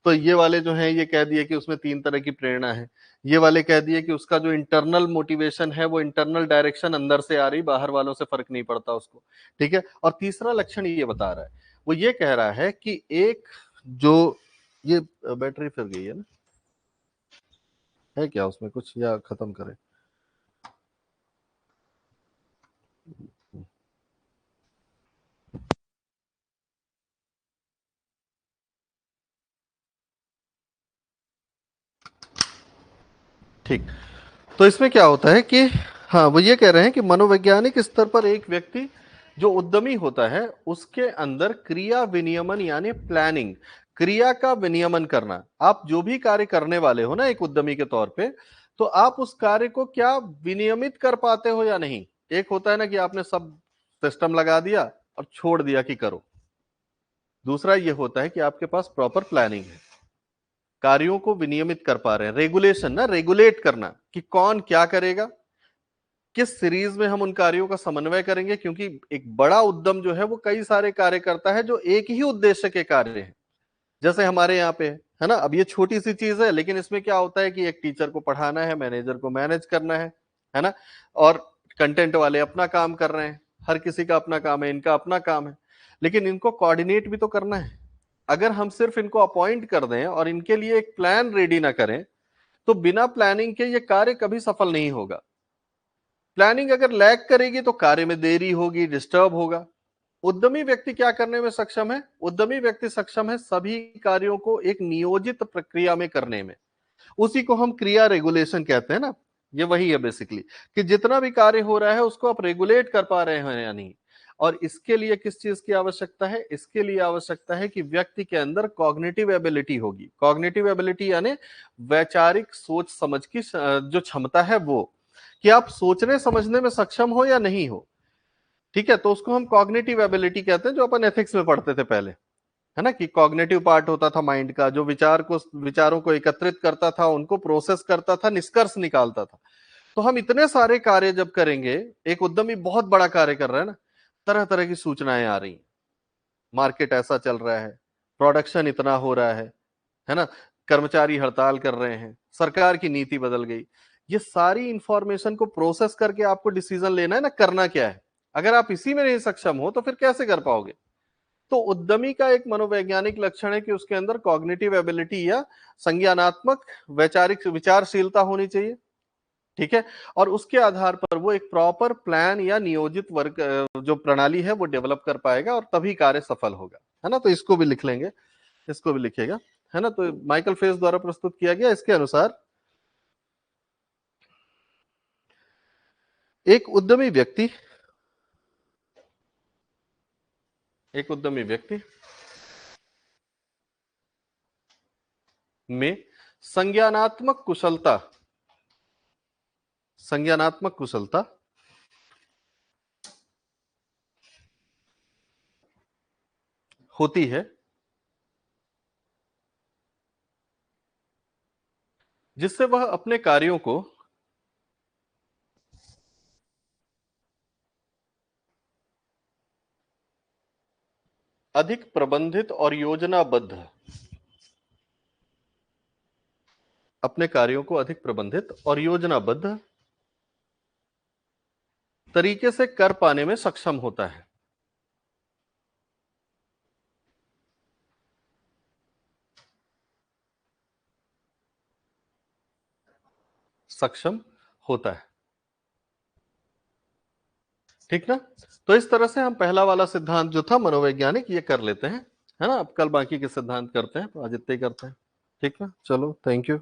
तो ये वाले जो हैं ये कह दिए कि उसमें तीन तरह की प्रेरणा है, ये वाले कह दिए कि उसका जो इंटरनल मोटिवेशन है वो इंटरनल डायरेक्शन अंदर से आ रही, बाहर वालों से फर्क नहीं पड़ता उसको। ठीक है, और तीसरा लक्षण ये बता रहा है, वो ये कह रहा है कि एक जो ये बैटरी फिर गई है ना, है क्या उसमें कुछ, या खत्म करें? ठीक, तो इसमें क्या होता है कि हाँ वो ये कह रहे हैं कि मनोवैज्ञानिक स्तर पर एक व्यक्ति जो उद्यमी होता है उसके अंदर क्रिया विनियमन यानी प्लानिंग, क्रिया का विनियमन करना। आप जो भी कार्य करने वाले हो ना एक उद्यमी के तौर पे, तो आप उस कार्य को क्या विनियमित कर पाते हो या नहीं। एक होता है ना कि आपने सब सिस्टम लगा दिया और छोड़ दिया कि करो, दूसरा ये होता है कि आपके पास प्रॉपर प्लानिंग है, कार्यों को विनियमित कर पा रहे हैं, रेगुलेशन ना, रेगुलेट करना कि कौन क्या करेगा, किस सीरीज में हम उन कार्यों का समन्वय करेंगे, क्योंकि एक बड़ा उद्यम जो है वो कई सारे कार्य करता है जो एक ही उद्देश्य के कार्य हैं। जैसे हमारे यहाँ पे है ना, अब ये छोटी सी चीज है लेकिन इसमें क्या होता है कि एक टीचर को पढ़ाना है, मैनेजर को मैनेज करना है ना, और कंटेंट वाले अपना काम कर रहे हैं, हर किसी का अपना काम है, इनका अपना काम है, लेकिन इनको कोऑर्डिनेट भी तो करना है। अगर हम सिर्फ इनको अपॉइंट कर दें और इनके लिए एक प्लान रेडी ना करें, तो बिना प्लानिंग के ये कार्य कभी सफल नहीं होगा। प्लानिंग अगर लैग करेगी तो कार्य में देरी होगी, डिस्टर्ब होगा। उद्यमी व्यक्ति क्या करने में सक्षम है, उद्यमी व्यक्ति सक्षम है सभी कार्यों को एक नियोजित प्रक्रिया में करने में। उसी को हम क्रिया रेगुलेशन कहते हैं ना, ये वही है बेसिकली, कि जितना भी कार्य हो रहा है उसको आप रेगुलेट कर पा रहे हैं या नहीं। और इसके लिए किस चीज की आवश्यकता है, इसके लिए आवश्यकता है कि व्यक्ति के अंदर कॉग्निटिव एबिलिटी होगी। कॉग्निटिव एबिलिटी यानी वैचारिक सोच समझ की जो क्षमता है वो, कि आप सोचने समझने में सक्षम हो या नहीं हो। ठीक है, तो उसको हम कॉग्निटिव एबिलिटी कहते हैं, जो अपन एथिक्स में पढ़ते थे पहले, है ना, कि कॉग्निटिव पार्ट होता था माइंड का, जो विचारों को एकत्रित करता था, उनको प्रोसेस करता था, निष्कर्ष निकालता था। तो हम इतने सारे कार्य जब करेंगे, एक उद्यमी बहुत बड़ा कार्य कर रहा है ना, तरह तरह की सूचनाएं आ रही, मार्केट ऐसा चल रहा है, प्रोडक्शन इतना हो रहा है ना, कर्मचारी हड़ताल कर रहे हैं, सरकार की नीति बदल गई। ये सारी इंफॉर्मेशन को प्रोसेस करके आपको डिसीजन लेना है ना, करना क्या है। अगर आप इसी में नहीं सक्षम हो तो फिर कैसे कर पाओगे। तो उद्यमी का एक मनोवैज्ञानिक लक्षण है कि उसके अंदर कॉग्निटिव एबिलिटी या संज्ञानात्मक वैचारिक विचारशीलता होनी चाहिए। ठीक है, और उसके आधार पर वो एक प्रॉपर प्लान या नियोजित वर्क जो प्रणाली है वो डेवलप कर पाएगा, और तभी कार्य सफल होगा। है ना, तो इसको भी लिख लेंगे, इसको भी लिखेगा। है ना, तो माइकल फेस द्वारा प्रस्तुत किया गया, इसके अनुसार एक उद्यमी व्यक्ति, एक उद्यमी व्यक्ति में संज्ञानात्मक कुशलता, संज्ञानात्मक कुशलता होती है, जिससे वह अपने कार्यों को अधिक प्रबंधित और योजनाबद्ध, अपने कार्यों को अधिक प्रबंधित और योजनाबद्ध तरीके से कर पाने में सक्षम होता है। सक्षम होता है। ठीक ना? तो इस तरह से हम पहला वाला सिद्धांत जो था मनोवैज्ञानिक ये कर लेते हैं, है ना? अब कल बाकी के सिद्धांत करते हैं, तो आज इतने ही करते हैं। ठीक ना? चलो, थैंक यू।